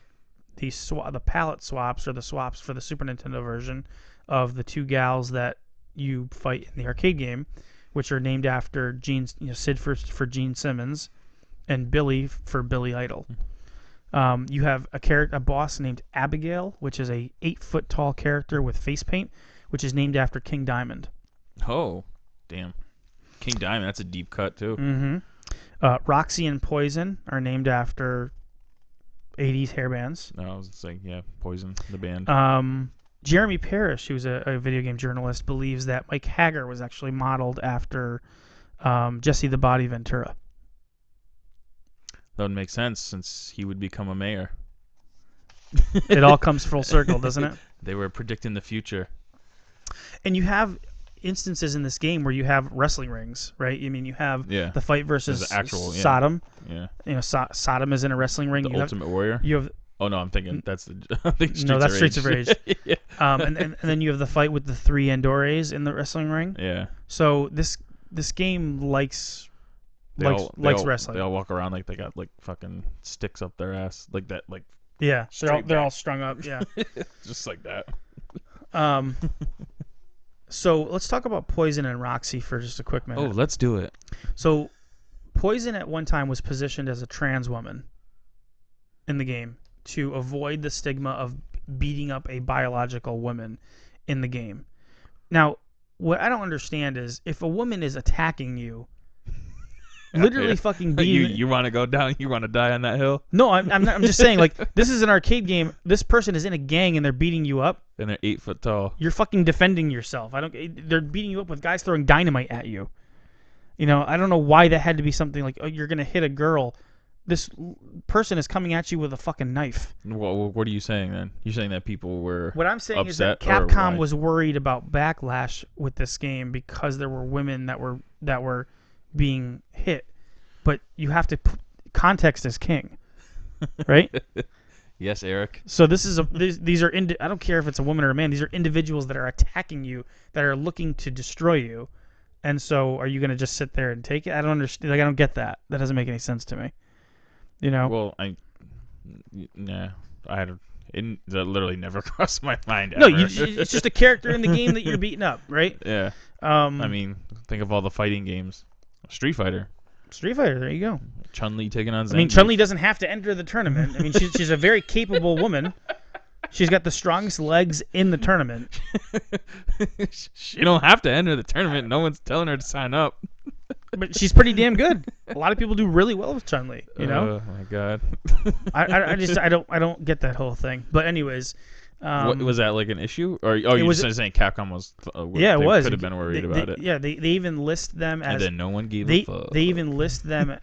palette swaps or the swaps for the Super Nintendo version of the two gals that you fight in the arcade game, which are named after Gene, Sid for Gene Simmons, and Billy for Billy Idol. You have a boss named Abigail, which is a 8-foot tall character with face paint, which is named after King Diamond. Oh, damn. King Diamond, that's a deep cut too. Mm-hmm. Roxy and Poison are named after 80s hair bands. No, I was saying, Poison, the band. Jeremy Parrish, who's a video game journalist, believes that Mike Hager was actually modeled after Jesse the Body Ventura. That would make sense since he would become a mayor. It all comes full circle, doesn't it? They were predicting the future. And you have instances in this game where you have wrestling rings, right? I mean, you have the fight versus Sodom. Yeah. Sodom is in a wrestling ring. The Ultimate Warrior. You have. Oh no, I'm thinking that's Streets of Rage. Yeah. And then you have the fight with the 3 Andores in the wrestling ring. Yeah. So this game likes wrestling. They all walk around like they got like fucking sticks up their ass like that like. Yeah, they're all strung up. Yeah. Just like that. So let's talk about Poison and Roxy for just a quick minute. Oh, let's do it. So Poison at one time was positioned as a trans woman in the game to avoid the stigma of beating up a biological woman in the game. Now, what I don't understand is if a woman is attacking you, literally fucking You beating. you want to go down? You want to die on that hill? No, I'm just saying, like, this is an arcade game. This person is in a gang and they're beating you up. And they're 8 foot tall. You're fucking defending yourself. They're beating you up with guys throwing dynamite at you. You know, I don't know why that had to be something like, oh, you're gonna hit a girl. This person is coming at you with a fucking knife. What are you saying then? You're saying that people were What I'm saying is that upset, or Capcom why? was worried about backlash with this game because there were women that were being hit. But you have to context is king, right? Yes, Eric. So these are I don't care if it's a woman or a man. These are individuals that are attacking you, that are looking to destroy you. And so, are you gonna just sit there and take it? I don't understand. Like, I don't get that. That doesn't make any sense to me. You know. Well, that literally never crossed my mind. No, ever. it's just a character in the game that you're beating up, right? Yeah. I mean, think of all the fighting games. Street Fighter. Street Fighter. There you go. Chun-Li taking on Zangief. I mean, Chun-Li doesn't have to enter the tournament. I mean, she's a very capable woman. She's got the strongest legs in the tournament. She don't have to enter the tournament. No one's telling her to sign up. But she's pretty damn good. A lot of people do really well with Chun-Li, you know? Oh my god. I don't get that whole thing. But anyways, What was that, like an issue? Or you was just saying Capcom was yeah, it was. Could have been worried about it. Yeah, they even list them as And then no one gave a fuck. They even list them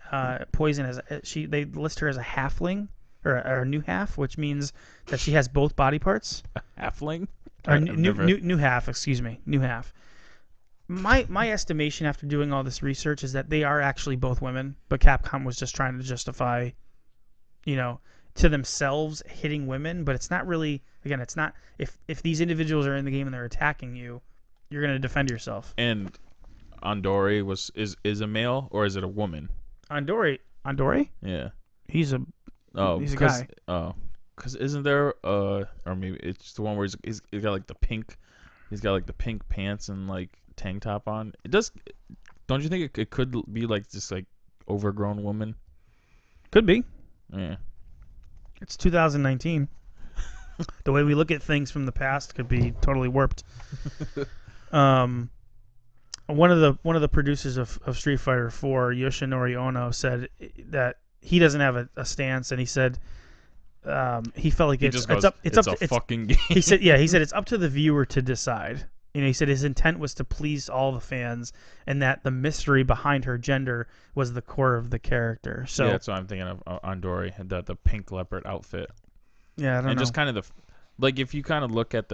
Poison as they list her as a halfling or a new half, which means that she has both body parts. Halfling? Or new half, excuse me, new half. My estimation after doing all this research is that they are actually both women, but Capcom was just trying to justify, you know, to themselves hitting women, but it's not really. Again, it's not. If these individuals are in the game and they're attacking you, you're gonna defend yourself. And Andori is a male or is it a woman? Andori? Yeah. He's a He's a guy. Oh, because isn't there or maybe it's the one where he's got like the pink. He's got like the pink pants and like tank top on. It does. Don't you think it could be like just like overgrown woman? Could be. Yeah. It's 2019. The way we look at things from the past could be totally warped. One of the producers of Street Fighter 4, Yoshinori Ono, said that he doesn't have a stance, and he said he felt like it's a fucking game. He said it's up to the viewer to decide. You know, he said his intent was to please all the fans, and that the mystery behind her gender was the core of the character. So yeah, that's what I'm thinking of Andori, the pink leopard outfit. Yeah, I don't know. And just kind of like if you kind of look at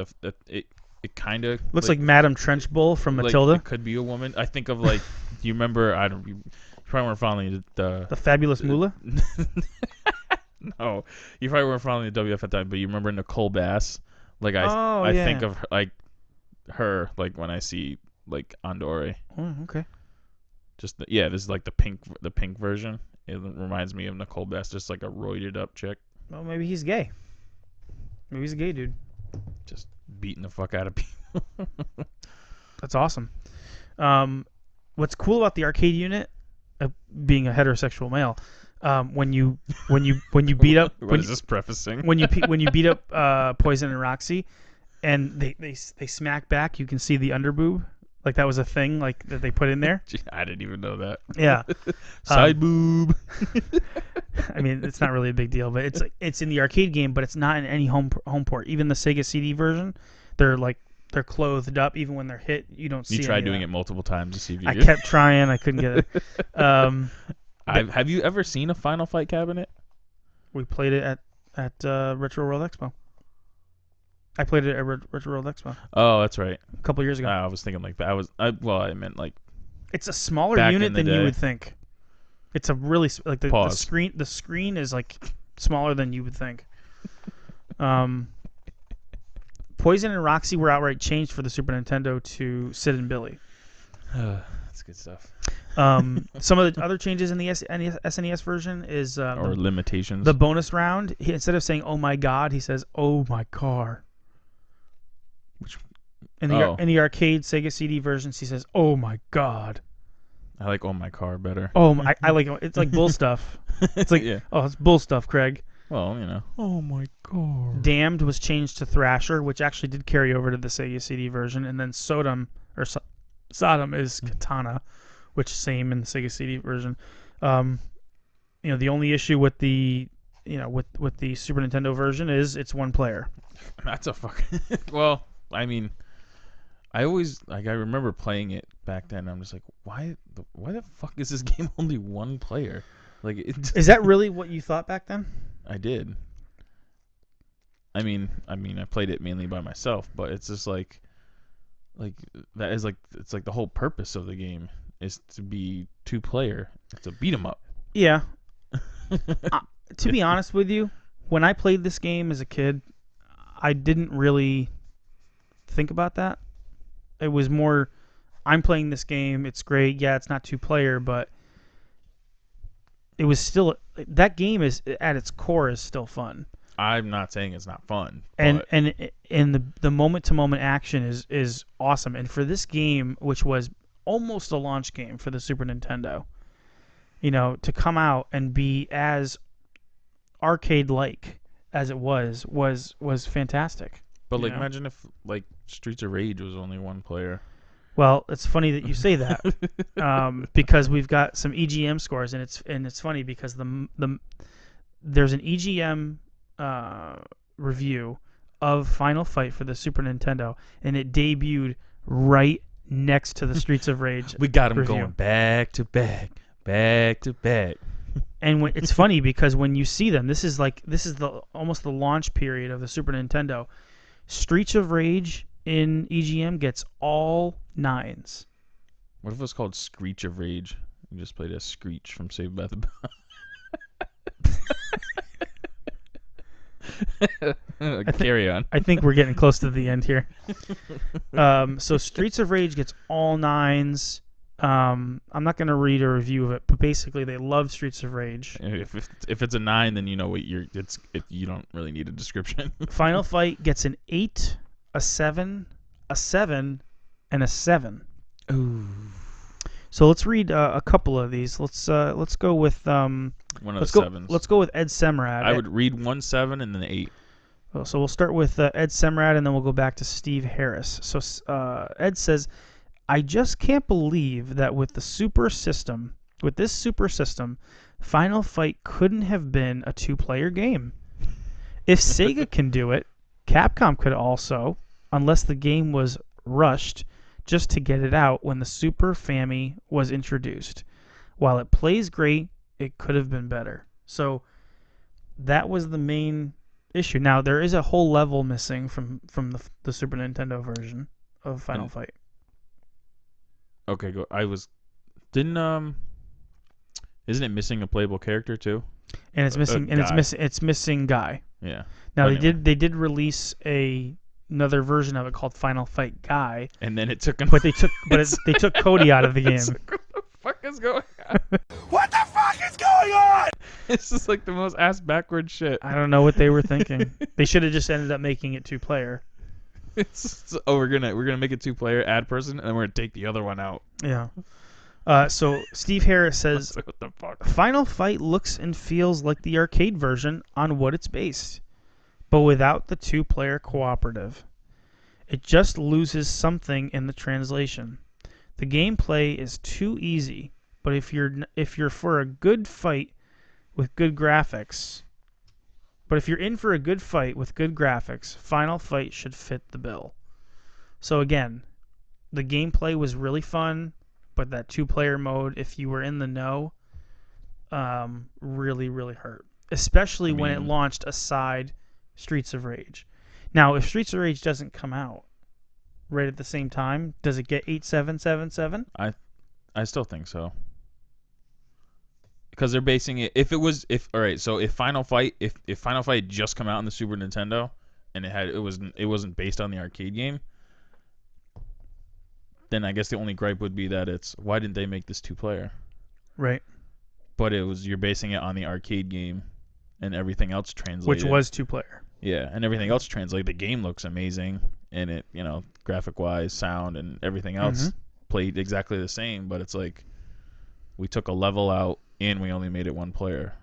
it kind of looks like Madame Trenchbull from Matilda. Like it could be a woman. I think of like, do you remember? You probably weren't following the Fabulous Moolah. No, you probably weren't following the WF at that time, but you remember Nicole Bass? Like I yeah. think of her like when I see like Andori. Oh, okay. Just this is like the pink version. It reminds me of Nicole Bass, just like a roided up chick. Well, maybe he's gay. Maybe he's a gay dude. Just beating the fuck out of people. That's awesome. What's cool about the arcade unit, being a heterosexual male, when you beat up What is this prefacing? when you beat up Poison and Roxy, and they smack back, you can see the underboob. Like that was a thing like that they put in there. Gee, I didn't even know that. Yeah. Side boob. I mean, it's not really a big deal, but it's in the arcade game, but it's not in any home port. Even the Sega CD version, they're clothed up. Even when they're hit, you don't see. You tried doing it multiple times to see if you I could. kept trying. I couldn't get it. Have you ever seen a Final Fight cabinet? We played it at Retro World Expo. I played it at Retro World Expo Oh, that's right. a couple years ago. I was thinking like that. I meant like It's a smaller back unit in the than you day. would think. It's a really like the Pause. screen. The screen is like smaller than you would think. Poison and Roxy were outright changed for the Super Nintendo to Sid and Billy. that's good stuff. Some of the other changes in the SNES version is Or limitations. the bonus round. Instead of saying "Oh my God," he says "Oh my car." In the arcade Sega CD versions, he says "Oh my God." I like "Oh My Car" better. Oh, I like it. It's like bull stuff. It's like Yeah. Oh, it's bull stuff, Craig. Well, you know. Oh my God. Damned was changed to Thrasher, which actually did carry over to the Sega CD version, and then Sodom is Katana, which same in the Sega CD version. Um, the only issue with the with the Super Nintendo version is it's one player. That's a fucking. Well, I mean, I always I remember playing it back then. I'm just like, why the fuck is this game only one player? Like, Is that really what you thought back then? I did. I mean, I played it mainly by myself, but it's just like that is like it's like the whole purpose of the game is to be 2-player. It's a beat 'em up. Yeah. To be honest with you, when I played this game as a kid, I didn't really think about that. It was more, I'm playing this game, it's great. Yeah, it's not 2-player, but it was still, that game is at its core is still fun. I'm not saying it's not fun, And but the moment to moment action is awesome. And for this game, which was almost a launch game for the Super Nintendo, to come out and be as arcade like as it was fantastic. But like, imagine if like Streets of Rage was only 1 player. Well, it's funny that you say that because we've got some EGM scores, and it's funny because there's an EGM review of Final Fight for the Super Nintendo, and it debuted right next to the Streets of Rage. We got them review. going back to back. And it's funny because when you see them, this is almost the launch period of the Super Nintendo. Streets of Rage in EGM gets all 9s. What if it was called Screech of Rage? You just played as Screech from Saved by the Bell. Carry on. I think we're getting close to the end here. So Streets of Rage gets all 9s. I'm not going to read a review of it, but basically they love Streets of Rage. If it's a 9, then you know what you don't really need a description. Final Fight gets an 8, a 7, a 7, and a 7. Ooh. So let's read a couple of these. Let's go with One of the 7s. Let's go with Ed Semrad. I would read 1 7 and then 8. So we'll start with Ed Semrad, and then we'll go back to Steve Harris. So Ed says, I just can't believe that with this super system, Final Fight couldn't have been a 2-player game. If Sega can do it, Capcom could also, unless the game was rushed just to get it out when the Super Famicom was introduced. While it plays great, it could have been better. So that was the main issue. Now, there is a whole level missing from the Super Nintendo version of Final Fight. Okay, go. Isn't it missing a playable character too? And it's missing it's missing Guy. Yeah. Now Anyway. they did release another version of it called Final Fight Guy, And then it took him. but they took Cody out of the game. What the fuck is going on? What the fuck is going on? This is like the most ass backward shit. I don't know what they were thinking. They should have just ended up making it 2-player. We're gonna make it 2-player, add person, and then we're gonna take the other one out. Yeah. So Steve Harris says, What the fuck? Final Fight looks and feels like the arcade version on what it's based, but without the 2-player cooperative. It just loses something in the translation. The gameplay is too easy, but if you're for a good fight with good graphics, Final Fight should fit the bill. So again, the gameplay was really fun, but that 2-player mode, if you were in the know, really, really hurt. Especially when it launched aside Streets of Rage. Now, if Streets of Rage doesn't come out right at the same time, does it get 8777? I still think so. Because they're basing it. If Final Fight just come out on the Super Nintendo and it wasn't based on the arcade game, then I guess the only gripe would be that it's why didn't they make this 2-player? Right. But you're basing it on the arcade game and everything else translated. Which was 2-player. Yeah, and everything else translated. The game looks amazing, and it, graphic wise, sound, and everything else played exactly the same. But it's like we took a level out and we only made it 1-player.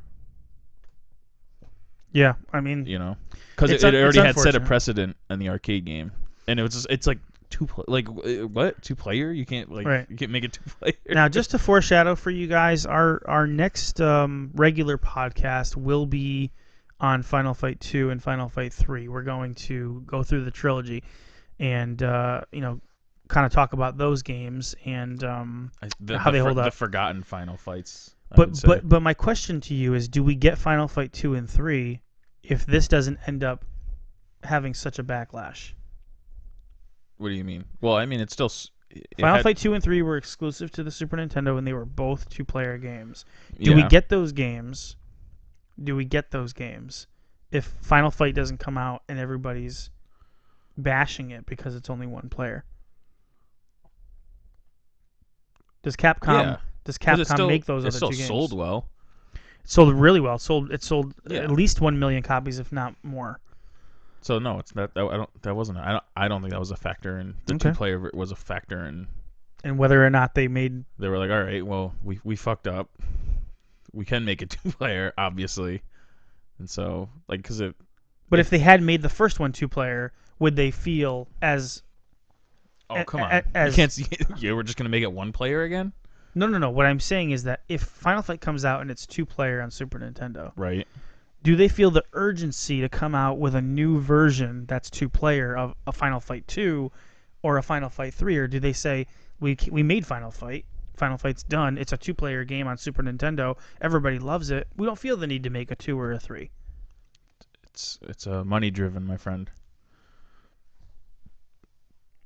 Yeah, I mean, Because it already had set a precedent in the arcade game, and it's like what 2-player? You can't Right. you can't make it 2-player. Now, just to foreshadow for you guys, our next regular podcast will be on Final Fight 2 and Final Fight 3. We're going to go through the trilogy and kind of talk about those games and how they hold up. The forgotten Final Fights. I would say. But my question to you is, do we get Final Fight 2 and 3 if this doesn't end up having such a backlash? What do you mean? Well, I mean, it's still. Final Fight 2 and 3 were exclusive to the Super Nintendo, and they were both 2-player games. Do we get those games? If Final Fight doesn't come out and everybody's bashing it because it's only 1 player? Does Capcom make those other 2 games? It still sold well. It sold really well. It sold Yeah. at least 1 million copies, if not more. So no, it's not. That wasn't. I don't think that was a factor in the Okay. 2-player was a factor in. And whether or not they made. They were like, all right, well, we fucked up. We can make it 2-player, obviously, and so because it. But if they had made the first one 2-player, would they feel as? Oh come on! You can't see. You were just gonna make it 1-player again? No. What I'm saying is that if Final Fight comes out and it's 2-player on Super Nintendo, Right. do they feel the urgency to come out with a new version that's 2-player of a Final Fight 2 or a Final Fight 3, or do they say we made Final Fight, Final Fight's done, it's a 2-player game on Super Nintendo, everybody loves it, we don't feel the need to make a 2 or a 3? It's money driven, my friend.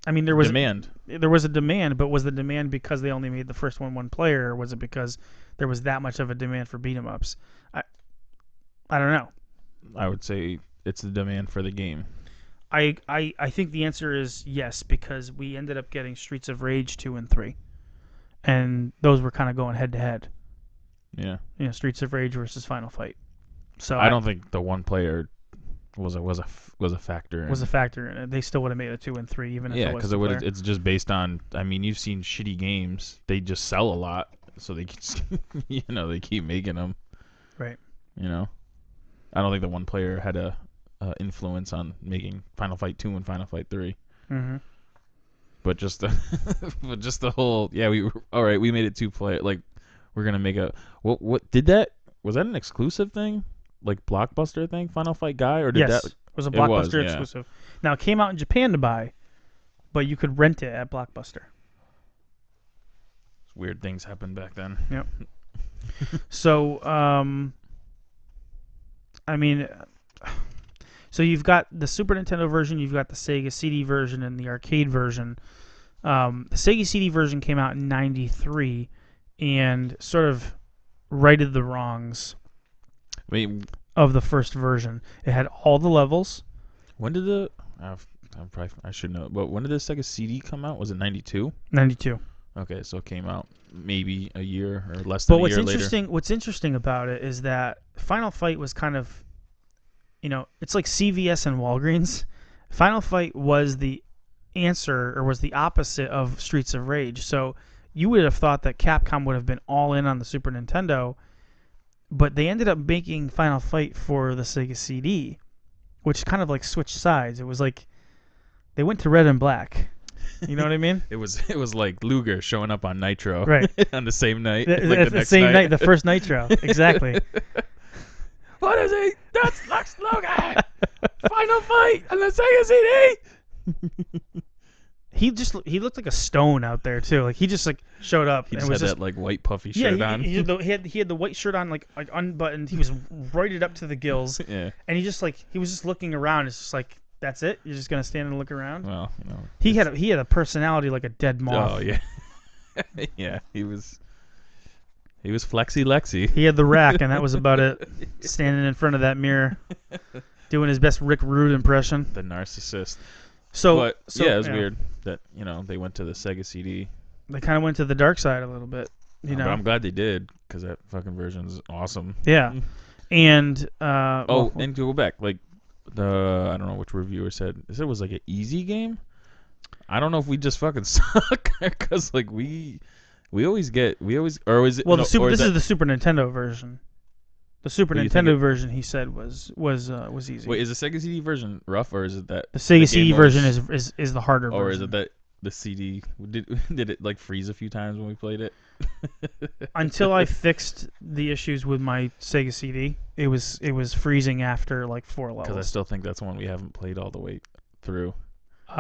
I mean, there was demand. There was a demand, but was the demand because they only made the first one 1-player, or was it because there was that much of a demand for beat 'em ups? I don't know. I would say it's the demand for the game. I think the answer is yes, because we ended up getting Streets of Rage 2 and 3, and those were kind of going head to head. Yeah. Streets of Rage versus Final Fight. So I don't think the 1-player was a factor. Was a factor in it. They still would have made a 2 and 3 even if it was. Yeah, because it's just based on. I mean, you've seen shitty games. They just sell a lot, so they they keep making them. Right. I don't think the 1-player had a influence on making Final Fight 2 and Final Fight 3. Mm-hmm. But just the whole we made it 2-player. Like we're gonna make a what did that was that an exclusive thing? Like Blockbuster thing, Final Fight Guy, or did yes, that? It was a Blockbuster exclusive. Now it came out in Japan to buy, but you could rent it at Blockbuster. Weird things happened back then. Yep. So, I mean, so you've got the Super Nintendo version, you've got the Sega CD version, and the arcade version. The Sega CD version came out in '93 and sort of righted the wrongs of the first version. It had all the levels. When did I should know, but when did the Sega CD come out? Was it 92? 92. Okay, so it came out maybe a year or less than a year later. What's interesting about it is that Final Fight was kind of, it's like CVS and Walgreens. Final Fight was the answer, or was the opposite of Streets of Rage. So you would have thought that Capcom would have been all in on the Super Nintendo, but they ended up making Final Fight for the Sega CD, which kind of like switched sides. It was like they went to red and black. You know what I mean? It was like Luger showing up on Nitro, right? On the same night, the same night, the first Nitro, exactly. What is he? That's Lex Luger. Final Fight on the Sega CD. He looked like a stone out there too. Like he just like showed up. He just had that like white puffy shirt on. He had the white shirt on like unbuttoned. He was roided up to the gills. Yeah. And he was just looking around. It's just like, that's it. You're just gonna stand and look around. Well, he had a personality like a dead moth. Oh yeah. Yeah, he was Flexi Lexi. He had the rack, and that was about it. Standing in front of that mirror, doing his best Rick Rude impression. The narcissist. So yeah, it was weird that they went to the Sega CD. They kind of went to the dark side a little bit, But I'm glad they did, because that fucking version is awesome. Yeah, and and to go back, like I don't know which reviewer said it was like an easy game. I don't know if we just fucking suck, because like we always or is it? Well, this is the Super Nintendo version. The Super Nintendo version, he said, was easy. Wait, is the Sega CD version rough, or is it that the Sega CD version is the harder version? Or is it that the CD? Did it like freeze a few times when we played it? Until I fixed the issues with my Sega CD, it was freezing after like 4 Because I levels. still think that's one we haven't played all the way through.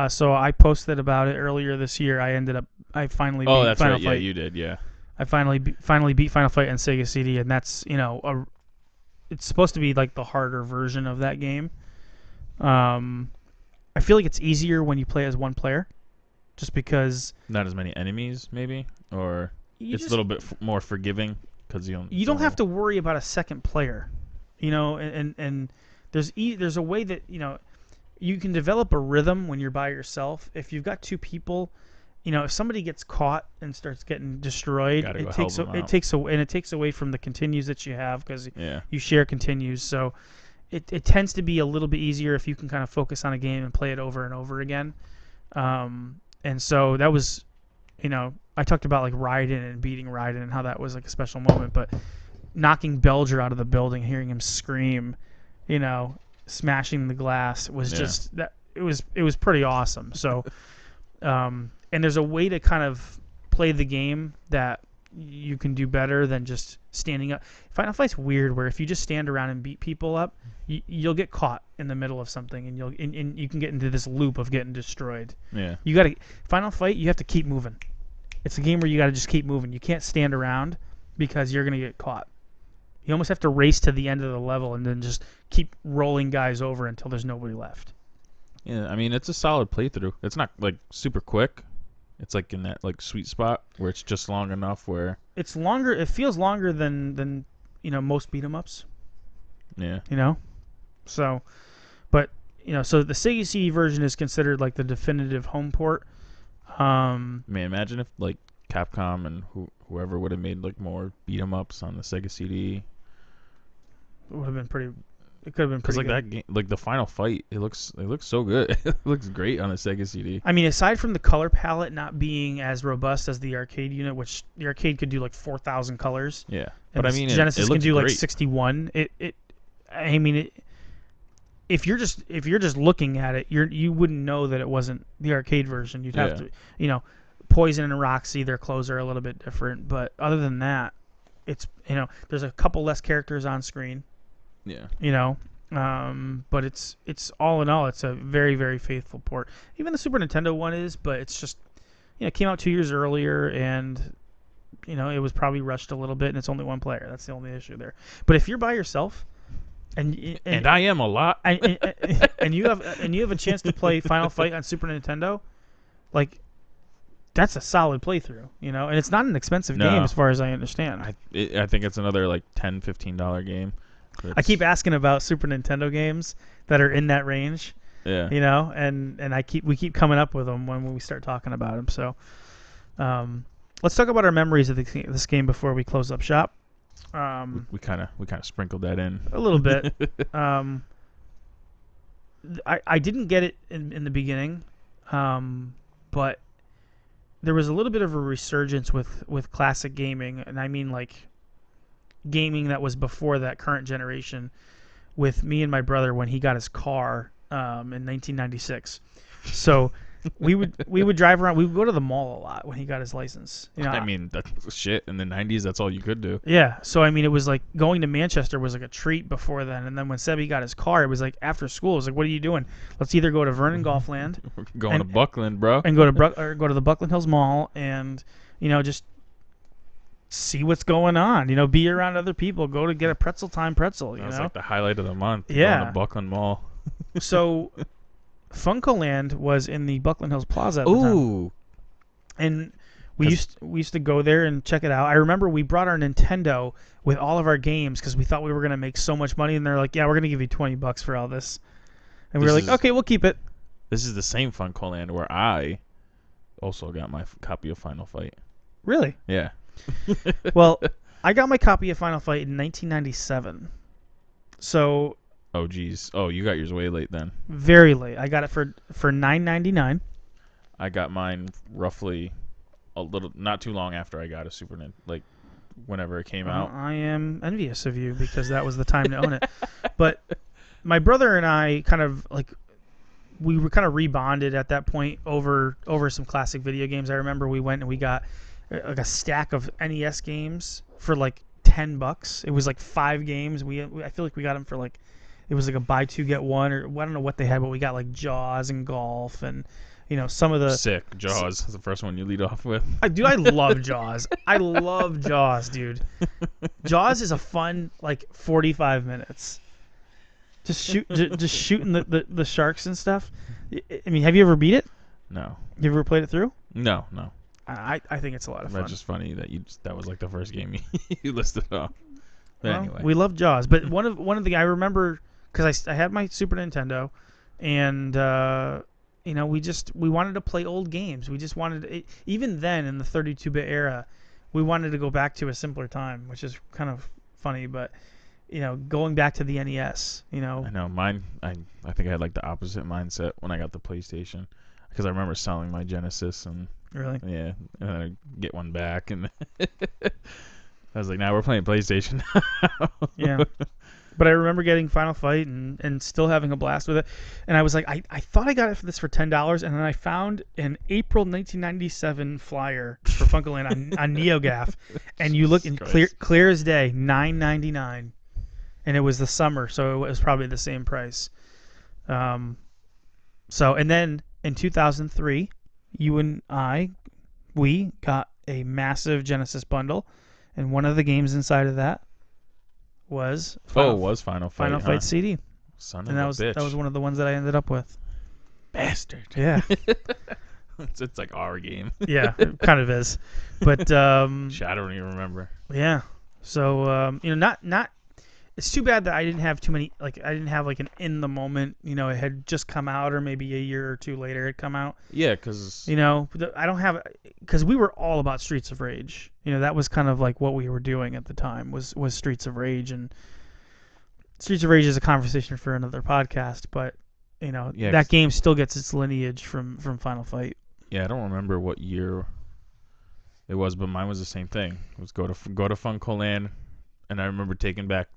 So I posted about it earlier this year. I finally Oh, beat that's Final right. Yeah, Fight. you did. Yeah. I finally beat Final Fight on Sega CD, and that's it's supposed to be like the harder version of that game. I feel like it's easier when you play as one player, just because Not as many enemies, maybe, or it's just, a little bit more forgiving because you don't have to worry about a second player, and there's a way that you can develop a rhythm when you're by yourself. If you've got two people, if somebody gets caught and starts getting destroyed, it takes away from the continues that you have, because you share continues. So it tends to be a little bit easier if you can kind of focus on a game and play it over and over again. And so that was, I talked about like Raiden and beating Raiden and how that was like a special moment, but knocking Belger out of the building, hearing him scream, smashing the glass was just that. It was pretty awesome. So, and there's a way to kind of play the game that you can do better than just standing up. Final Fight's weird, where if you just stand around and beat people up, you'll get caught in the middle of something, and you can get into this loop of getting destroyed. Yeah. Final Fight, you have to keep moving. It's a game where you got to just keep moving. You can't stand around because you're gonna get caught. You almost have to race to the end of the level and then just keep rolling guys over until there's nobody left. Yeah, I mean, it's a solid playthrough. It's not like super quick. It's like in that like sweet spot where it's just long enough where it's longer. It feels longer than most beat 'em ups. Yeah. So, but so the Sega CD version is considered like the definitive home port. Man, imagine if like Capcom and whoever would have made like more beat 'em ups on the Sega CD. It would have been pretty. It could have been Because pretty like good. that game, like the Final Fight, it looks so good. It looks great on a Sega CD. I mean, aside from the color palette not being as robust as the arcade unit, which the arcade could do like 4,000 colors. Yeah, but I mean, Genesis it can looks do like great. 61. If you're just looking at it, you wouldn't know that it wasn't the arcade version. You'd have to, Poison and Roxy, their clothes are a little bit different, but other than that, it's there's a couple less characters on screen. Yeah. But it's all in all, it's a very, very faithful port. Even the Super Nintendo one is, but it's just, it came out 2 years earlier, and it was probably rushed a little bit, and it's only one player. That's the only issue there. But if you're by yourself, and I am a lot, and you have a chance to play Final Fight on Super Nintendo, like, that's a solid playthrough, and it's not an expensive game as far as I understand. I think it's another like $10-15 game. I keep asking about Super Nintendo games that are in that range. Yeah. And we keep coming up with them when we start talking about them. So, let's talk about our memories of this game before we close up shop. We kind of sprinkled that in a little bit. I didn't get it in the beginning, but there was a little bit of a resurgence with classic gaming, and I mean like gaming that was before that current generation, with me and my brother when he got his car in 1996. So we would drive around. We would go to the mall a lot when he got his license. I mean, that's shit. In the 90s, that's all you could do. Yeah. So I mean, it was like going to Manchester was like a treat before then. And then when Sebi got his car, it was like after school. It was like, what are you doing? Let's either go to Vernon Golfland, going to Buckland, bro, and go to the Buckland Hills Mall, and just see what's going on. Be around other people. Go to get a pretzel. That's like the highlight of the month. Yeah. Going to Buckland Mall. So Funkoland was in the Buckland Hills Plaza at the time. Ooh. And we used to go there and check it out. I remember we brought our Nintendo with all of our games because we thought we were going to make so much money, and they're like, yeah, we're going to give you $20 for all this. And we were like, okay, we'll keep it. This is the same Funkoland where I also got my copy of Final Fight. Really? Yeah. Well, I got my copy of Final Fight in 1997. So. Oh geez. Oh, you got yours way late then. Very late. I got it for $9.99. I got mine roughly not too long after I got a Super Nintendo, like whenever it came out. I am envious of you because that was the time to own it. But my brother and I kind of like we were kind of rebonded at that point over some classic video games. I remember we went and we got like a stack of NES games for like $10. It was like 5 games. I feel like we got them for like, it was like a buy 2 get 1, or I don't know what they had, but we got like Jaws and golf and some of the Sick. Jaws is the first one you lead off with. I love Jaws. I love Jaws, dude. Jaws is a fun like 45 minutes. Just shooting the sharks and stuff. I mean, have you ever beat it? No. You ever played it through? No. I think it's a lot of fun. That's just funny that that was like the first game you listed off. But Well, anyway. we love Jaws, but one of the I remember because I had my Super Nintendo, and we wanted to play old games. We just wanted even then in the 32-bit era, we wanted to go back to a simpler time, which is kind of funny, but going back to the NES, I know mine. I think I had like the opposite mindset when I got the PlayStation, because I remember selling my Genesis and really. yeah, and then I get one back, and I was like, "Now we're playing PlayStation." Yeah. But I remember getting Final Fight and still having a blast with it. And I was like, I thought I got this for $10, and then I found an April 1997 flyer for Funkoland on NeoGAF, and you look in clear as day, $9.99, and it was the summer, so it was probably the same price. And then in 2003, you and we got a massive Genesis bundle, and one of the games inside of that was Final Fight. Final Fight CD, Son of and a that bitch. was one of the ones that I ended up with. Bastard. Yeah, it's like our game. yeah, it kind of is, but Shit, I don't even remember. yeah. So not. It's too bad that I didn't have too many. Like I didn't have like an in the moment. It had just come out, or maybe a year or two later it had come out. Yeah, because I don't have, because we were all about Streets of Rage. That was kind of like what we were doing at the time was Streets of Rage, and Streets of Rage is a conversation for another podcast. But Yeah, that game still gets its lineage from Final Fight. yeah, I don't remember what year it was, but mine was the same thing. It was go to Funkoland, and I remember taking back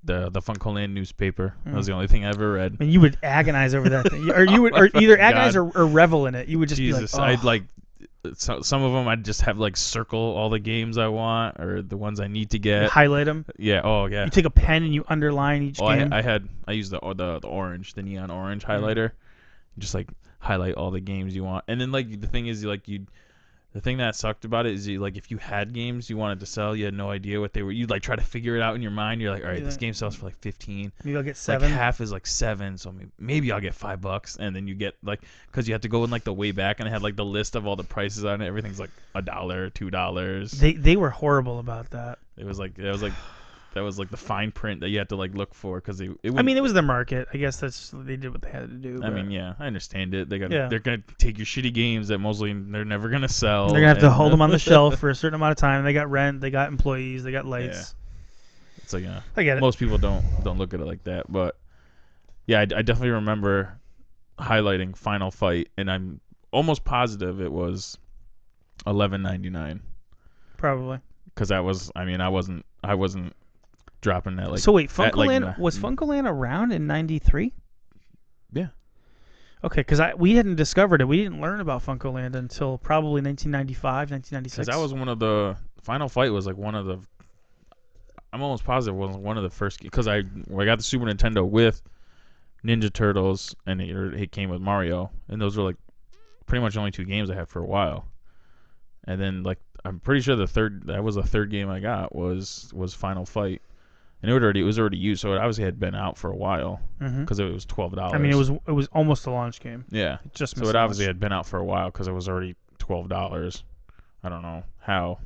the Funkoland newspaper. That was the only thing I ever read. And you would agonize over that thing, or you would, or either agonize or revel in it. You would just Jesus, be like, oh. I'd like some of them. I'd just have like circle all the games I want or the ones I need to You get. highlight them. Yeah. Oh yeah. You take a pen and you underline each game. I used the orange, the neon orange highlighter, just like highlight all the games you want. And then like the thing is, the thing that sucked about it is if you had games you wanted to sell, you had no idea what they were. You'd like try to figure it out in your mind. You're like, all right, this game sells for like 15. Maybe I'll get 7. Like half is like 7, so maybe I'll get $5. And then you get because you have to go in like the way back, and it had like the list of all the prices on it. Everything's like $1, $2. They were horrible about that. It was like that was like the fine print that you had to like look for, because it was their market. I guess they did what they had to do. I mean, yeah, I understand it. They're Yeah. gonna take your shitty games that mostly they're never gonna sell. They're gonna have to hold them on the shelf for a certain amount of time. They got rent, they got employees, they got lights. It's like I get it. most people don't look at it like that, but yeah, I definitely remember highlighting Final Fight, and I'm almost positive it was $11.99, Probably. because I wasn't dropping that So wait, at, Funkoland was Funkoland around in '93? Yeah. Okay, because we hadn't discovered it. We didn't learn about Funkoland until probably 1995, 1996. Because that was one of the Final Fight was like one of the. I'm almost positive it was one of the first, because I got the Super Nintendo with Ninja Turtles, and it came with Mario, and those were like pretty much the only 2 games I had for a while. And then I'm pretty sure the third game I got was Final Fight, and it was already used, so it obviously had been out for a while, because it was $12. I mean, it was almost a launch game. Yeah, It just so missed it obviously launch. had been out for a while because it was already $12. I don't know how,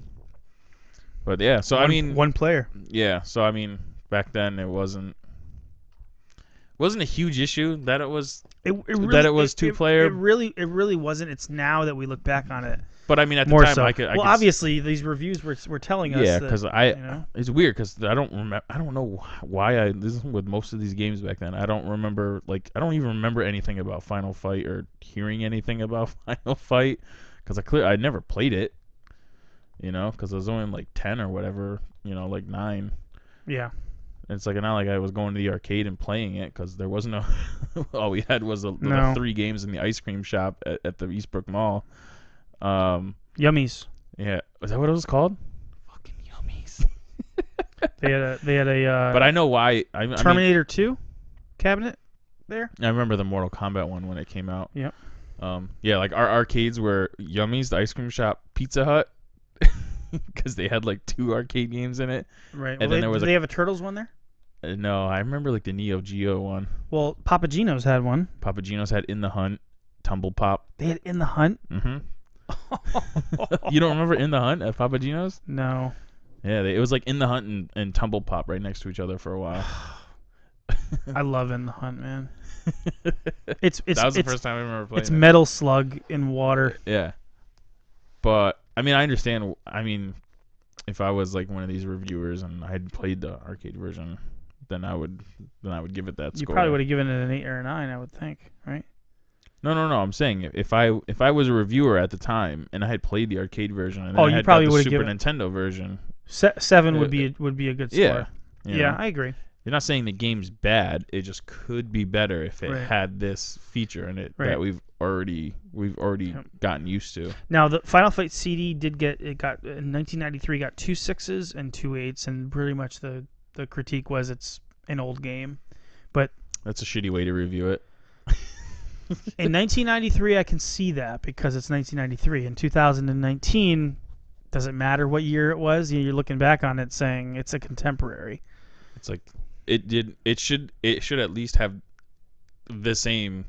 but yeah. So one player. yeah. So I mean, back then it wasn't a huge issue that it was It was 2-player. It really wasn't. It's now that we look back on it. But I mean, at the More time, so. I could. Obviously, these reviews were telling us. Yeah, that, because it's weird because I don't know why this is with most of these games back then. I don't remember I don't even remember anything about Final Fight or hearing anything about Final Fight, because I never played it. Because I was only like 10 or whatever. 9. Yeah. And it's like not like I was going to the arcade and playing it because there was no. All we had was the No. 3 games in the ice cream shop at the Eastbrook Mall. Yummies. Yeah, was that what it was called? Fucking Yummies. They had a But I know why. I mean, Terminator 2 cabinet there. I remember the Mortal Kombat one when it came out. Yep. Yeah, like our arcades were Yummies, the ice cream shop, Pizza Hut, because they had like 2 arcade games in it. Right. And then there was did they have a Turtles one there? No, I remember like the Neo Geo one. Well, Papa Gino's had one. Papa Gino's had In the Hunt, Tumble Pop. They had In the Hunt. Mm-hmm. You don't remember In the Hunt at Papa Gino's? No. Yeah, it was like In the Hunt and Tumble Pop right next to each other for a while. I love In the Hunt, man. It's that was the first time I remember playing. It's Metal Slug in water. Yeah. But I mean, I understand. I mean, if I was like one of these reviewers and I had played the arcade version, then I would give it that You score. probably would have given it an 8 or a 9, I would think, right? No. I'm saying if I was a reviewer at the time and I had played the arcade version and then I you had probably got the would have Super given Nintendo version, 7 would be a good score. yeah, you Yeah, know. I agree. You're not saying the game's bad. It just could be better if it Right. had this feature in it Right. that we've already gotten used to. Now the Final Fight CD in 1993 got 2 6s and 2 8s, and pretty much the critique was it's an old game. But That's a shitty way to review it. in 1993 I can see that because it's 1993. In 2019, does it matter what year it was? You're looking back on it saying it's a contemporary. It's like it should at least have the same.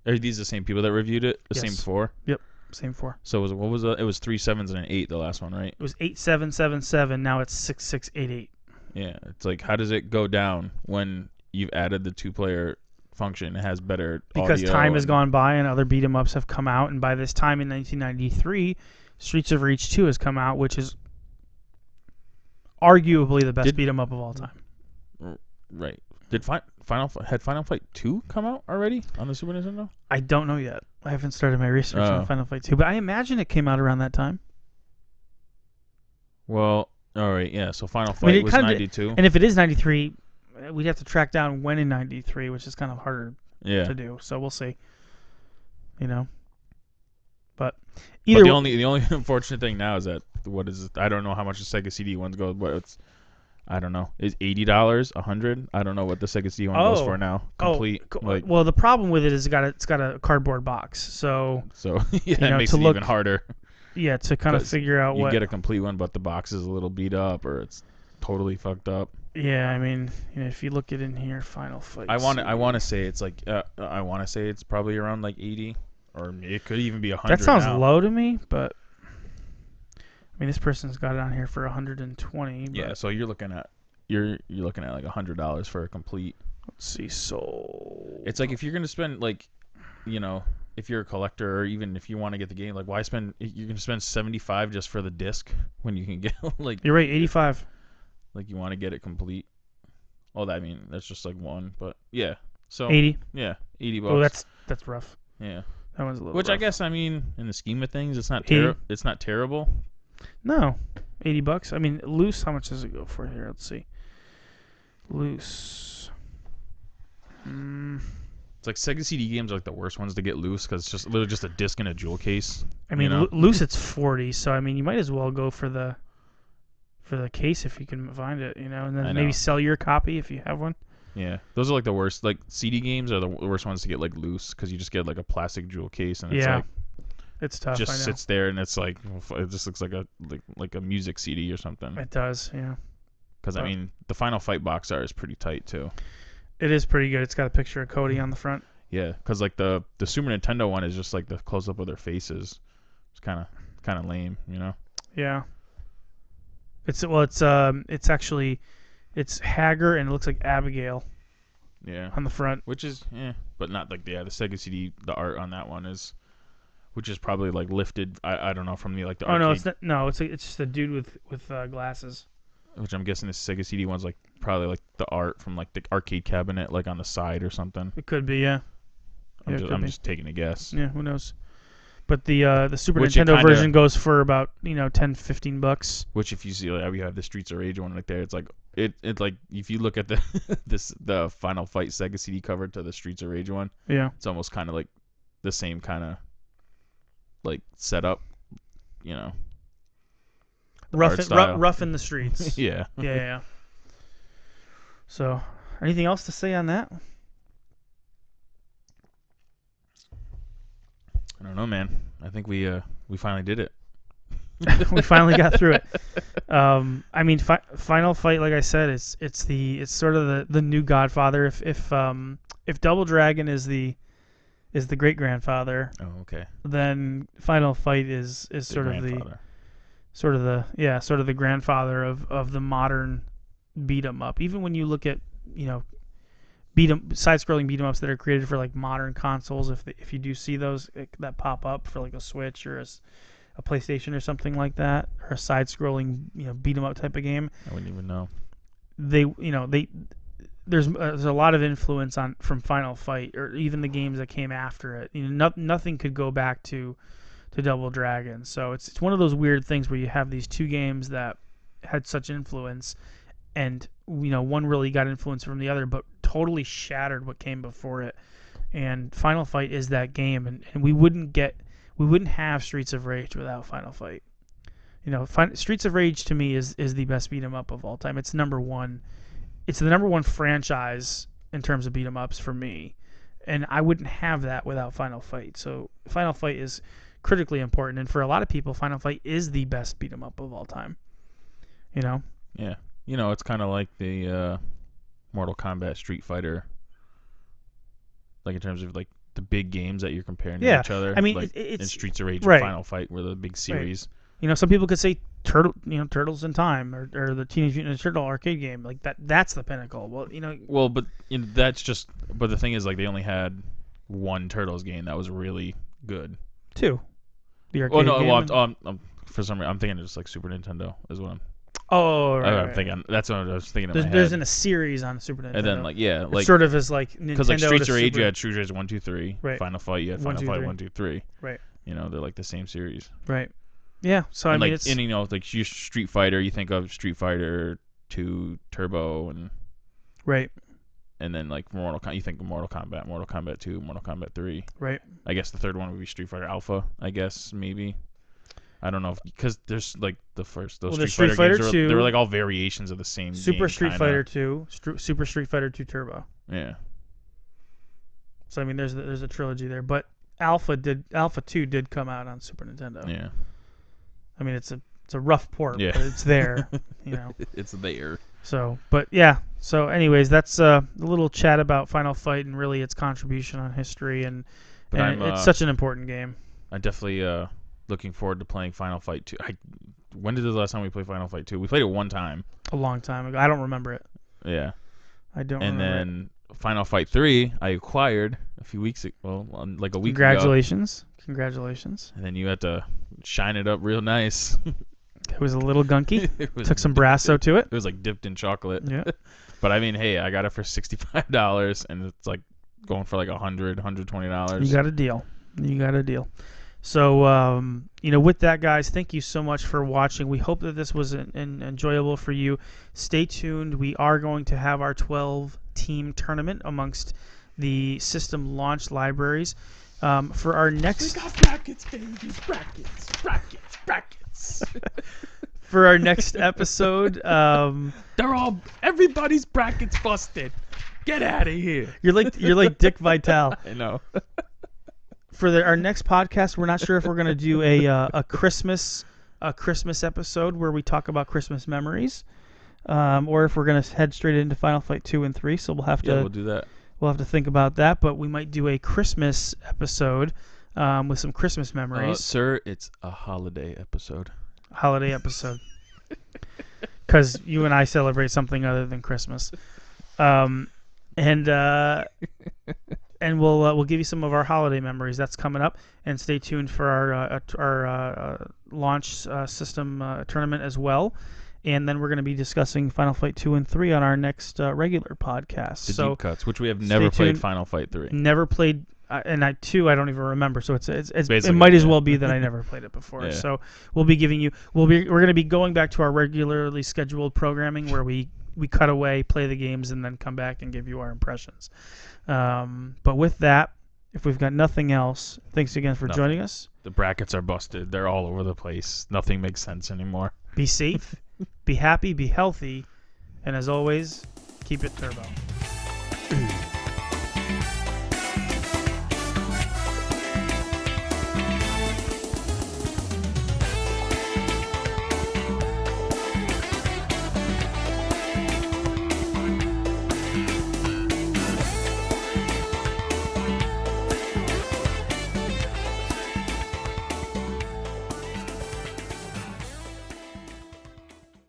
Are these the same people that reviewed it? The same Yes. 4? Yep, same 4. So what was it? It was 3 7s and an 8, the last one, right? It was 8777. Now it's 6688. Yeah. It's like, how does it go down when you've added the 2-player function? It has better Because audio time has and- gone by and other beat 'em ups have come out, and by this time in 1993, Streets of Rage 2 has come out, which is arguably the best beat 'em up of all time. Right. Did Final Fight 2 come out already on the Super Nintendo? I don't know yet. I haven't started my research Oh. on Final Fight 2, but I imagine it came out around that time. Well, all right, yeah. So Final Fight it was kinda- 92. And if it is 93, we'd have to track down when in 93, which is kind of harder Yeah. to do. So we'll see. You know. But But either the only unfortunate thing now is that what is it? I don't know how much the Sega CD ones go, but it's I don't know. Is $80, $100? I don't know what the Sega CD one goes for now. Complete. well, the problem with it is it's got a cardboard box. So Yeah, that know, makes to it look- even harder. yeah, to kind of 'Cause figure out You what. get a complete one, but the box is a little beat up or it's totally fucked up. Yeah, I mean, if you look at in here, Final Fight. I want to say it's like I want to say it's probably around like 80, or it could even be 100. That sounds now. low to me, but I mean, this person's got it on here for 120. Yeah, But so you're looking at like $100 for a complete. let's see, so It's like if you're gonna spend like, if you're a collector or even if you want to get the game, like why spend? You're gonna spend $75 just for the disc when you can get like. you're right, 85. Like you want to get it complete. Oh, that's just like one, but yeah. So 80. Yeah, $80. Oh, that's rough. yeah. That one's a little. Which I rough. guess in the scheme of things, it's not 80. It's not terrible. No, $80. I mean, loose. How much does it go for here? Let's see. Loose. It's like Sega CD games are like the worst ones to get loose because it's just literally just a disc in a jewel case. I mean, loose. It's 40. So I mean, you might as well go for the case if you can find it. And I then know. maybe sell your copy if you have one. Yeah, those are like the worst. Like CD games are the worst ones to get like loose because you just get like a plastic jewel case and it's Yeah. like It's tough. just I know. sits there and it's like it just looks like a music CD or something. It does. Yeah. Because I mean, the Final Fight box art is pretty tight too. It is pretty good. It's got a picture of Cody on the front. Yeah, because like the Super Nintendo one is just like the close up of their faces. It's kind of lame, Yeah. It's actually Hager and it looks like Abigail Yeah. on the front. Which is but not like the Sega CD. The art on that one is, which is probably like lifted. I don't know from the like the Oh arcade, no, it's not, no, it's just a dude with glasses. which I'm guessing the Sega CD one's like probably like the art from like the arcade cabinet like on the side or something. It could be, yeah. I'm Yeah, it could be. just taking a guess. Yeah, who knows? But the Super Which it Nintendo kinda- version goes for about $10-15. Which if you see, like, we have the Streets of Rage one right there. It's like it like if you look at the the Final Fight Sega CD cover to the Streets of Rage one, Yeah. it's almost kind of like the same kind of like setup, you know. art style. Rough in the streets. Yeah. Yeah. So, anything else to say on that? I don't know, man. I think we finally did it. We finally got through it. I mean, Final Fight, like I said, it's sort of the new Godfather. If Double Dragon is the great grandfather, Oh, okay. then Final Fight is sort of the grandfather of the modern beat 'em up. Even when you look at side-scrolling beat 'em ups that are created for like modern consoles, if you do see those that pop up for like a Switch or a PlayStation or something like that, or a side-scrolling beat 'em up type of game, I wouldn't even know. There's a lot of influence from Final Fight, or even the games that came after it. Nothing could go back to Double Dragon. So it's one of those weird things where you have these two games that had such influence, and one really got influence from the other, but totally shattered what came before it. And Final Fight is that game, and we wouldn't have Streets of Rage without Final Fight. Streets of Rage to me is the best beat 'em up of all time. It's number one. It's the number one franchise in terms of beat 'em ups for me, and I wouldn't have that without Final Fight. So Final Fight is critically important, and for a lot of people, Final Fight is the best beat 'em up of all time. Yeah. It's kind of like the Mortal Kombat, Street Fighter, like in terms of like the big games that you're comparing to each other. I mean, like it's in Streets of Rage right. and Final Fight were the big series. Right. Some people could say Turtles in Time or the Teenage Mutant Ninja Turtle arcade game, like that's the pinnacle. Well, but that's just. But the thing is, like, they only had one Turtles game that was really good. Two. The arcade game. I'm for some reason I'm thinking just like Super Nintendo is what I'm. I'm thinking that's what I was thinking. There's in a series on Super Nintendo. And then like it sort of is like Nintendo. Because like Streets of Rage, you had Streets of Rage 1, 2, 3. Right. Final Fight, you had Final Fight 1, 2, 3. Right. They're like the same series. Right. Yeah. So and I mean, like, it's like you Street Fighter, you think of Street Fighter 2 Turbo, and right. And then like you think of Mortal Kombat, Mortal Kombat 2, Mortal Kombat 3. Right. I guess the third one would be Street Fighter Alpha. I guess maybe. I don't know because there's like those Street Fighter games. They were like all variations of the same. Super Street kinda. Fighter 2, Super Street Fighter 2 Turbo. Yeah. So I mean, there's a trilogy there, but Alpha 2 did come out on Super Nintendo. Yeah. I mean, it's a rough port, yeah. but it's there. It's there. So, but yeah. So, anyways, that's a little chat about Final Fight and really its contribution on history, and it's such an important game. I'm definitely looking forward to playing Final Fight 2. When did the last time we played Final Fight 2? We played it one time. A long time ago. I don't remember it. Yeah. I don't. And remember then Final Fight 3, I acquired a few weeks ago. Well, like a week Congratulations. ago. Congratulations. And then you had to shine it up real nice. It was a little gunky. Took some brasso to it. It was like dipped in chocolate. Yeah. But I mean, hey, I got it for $65, and it's like going for like $120. You got a deal. So, with that, guys, thank you so much for watching. We hope that this was enjoyable for you. Stay tuned. We are going to have our 12-team tournament amongst the system launch libraries. For our next... We got brackets, baby. Brackets. For our next episode... everybody's brackets busted. Get out of here. You're like Dick Vitale. I know. For our next podcast, we're not sure if we're going to do a Christmas episode where we talk about Christmas memories, or if we're going to head straight into Final Fight 2 and 3. So we'll do that. We'll have to think about that, but we might do a Christmas episode with some Christmas memories. Sir, it's a holiday episode. Holiday episode. Because you and I celebrate something other than Christmas. And we'll give you some of our holiday memories. That's coming up, and stay tuned for our launch system tournament as well. And then we're going to be discussing Final Fight 2 and 3 on our next regular podcast. The so deep cuts, which we have never stay played tuned. Final Fight 3. Never played, and I don't even remember. So it Basically, might as yeah. well be that I never played it before. Yeah. So we'll be giving you, we're going to be going back to our regularly scheduled programming where we cut away, play the games, and then come back and give you our impressions. But with that, if we've got nothing else, thanks again for joining us. The brackets are busted. They're all over the place. Nothing makes sense anymore. Be safe, be happy, be healthy, and as always, keep it turbo.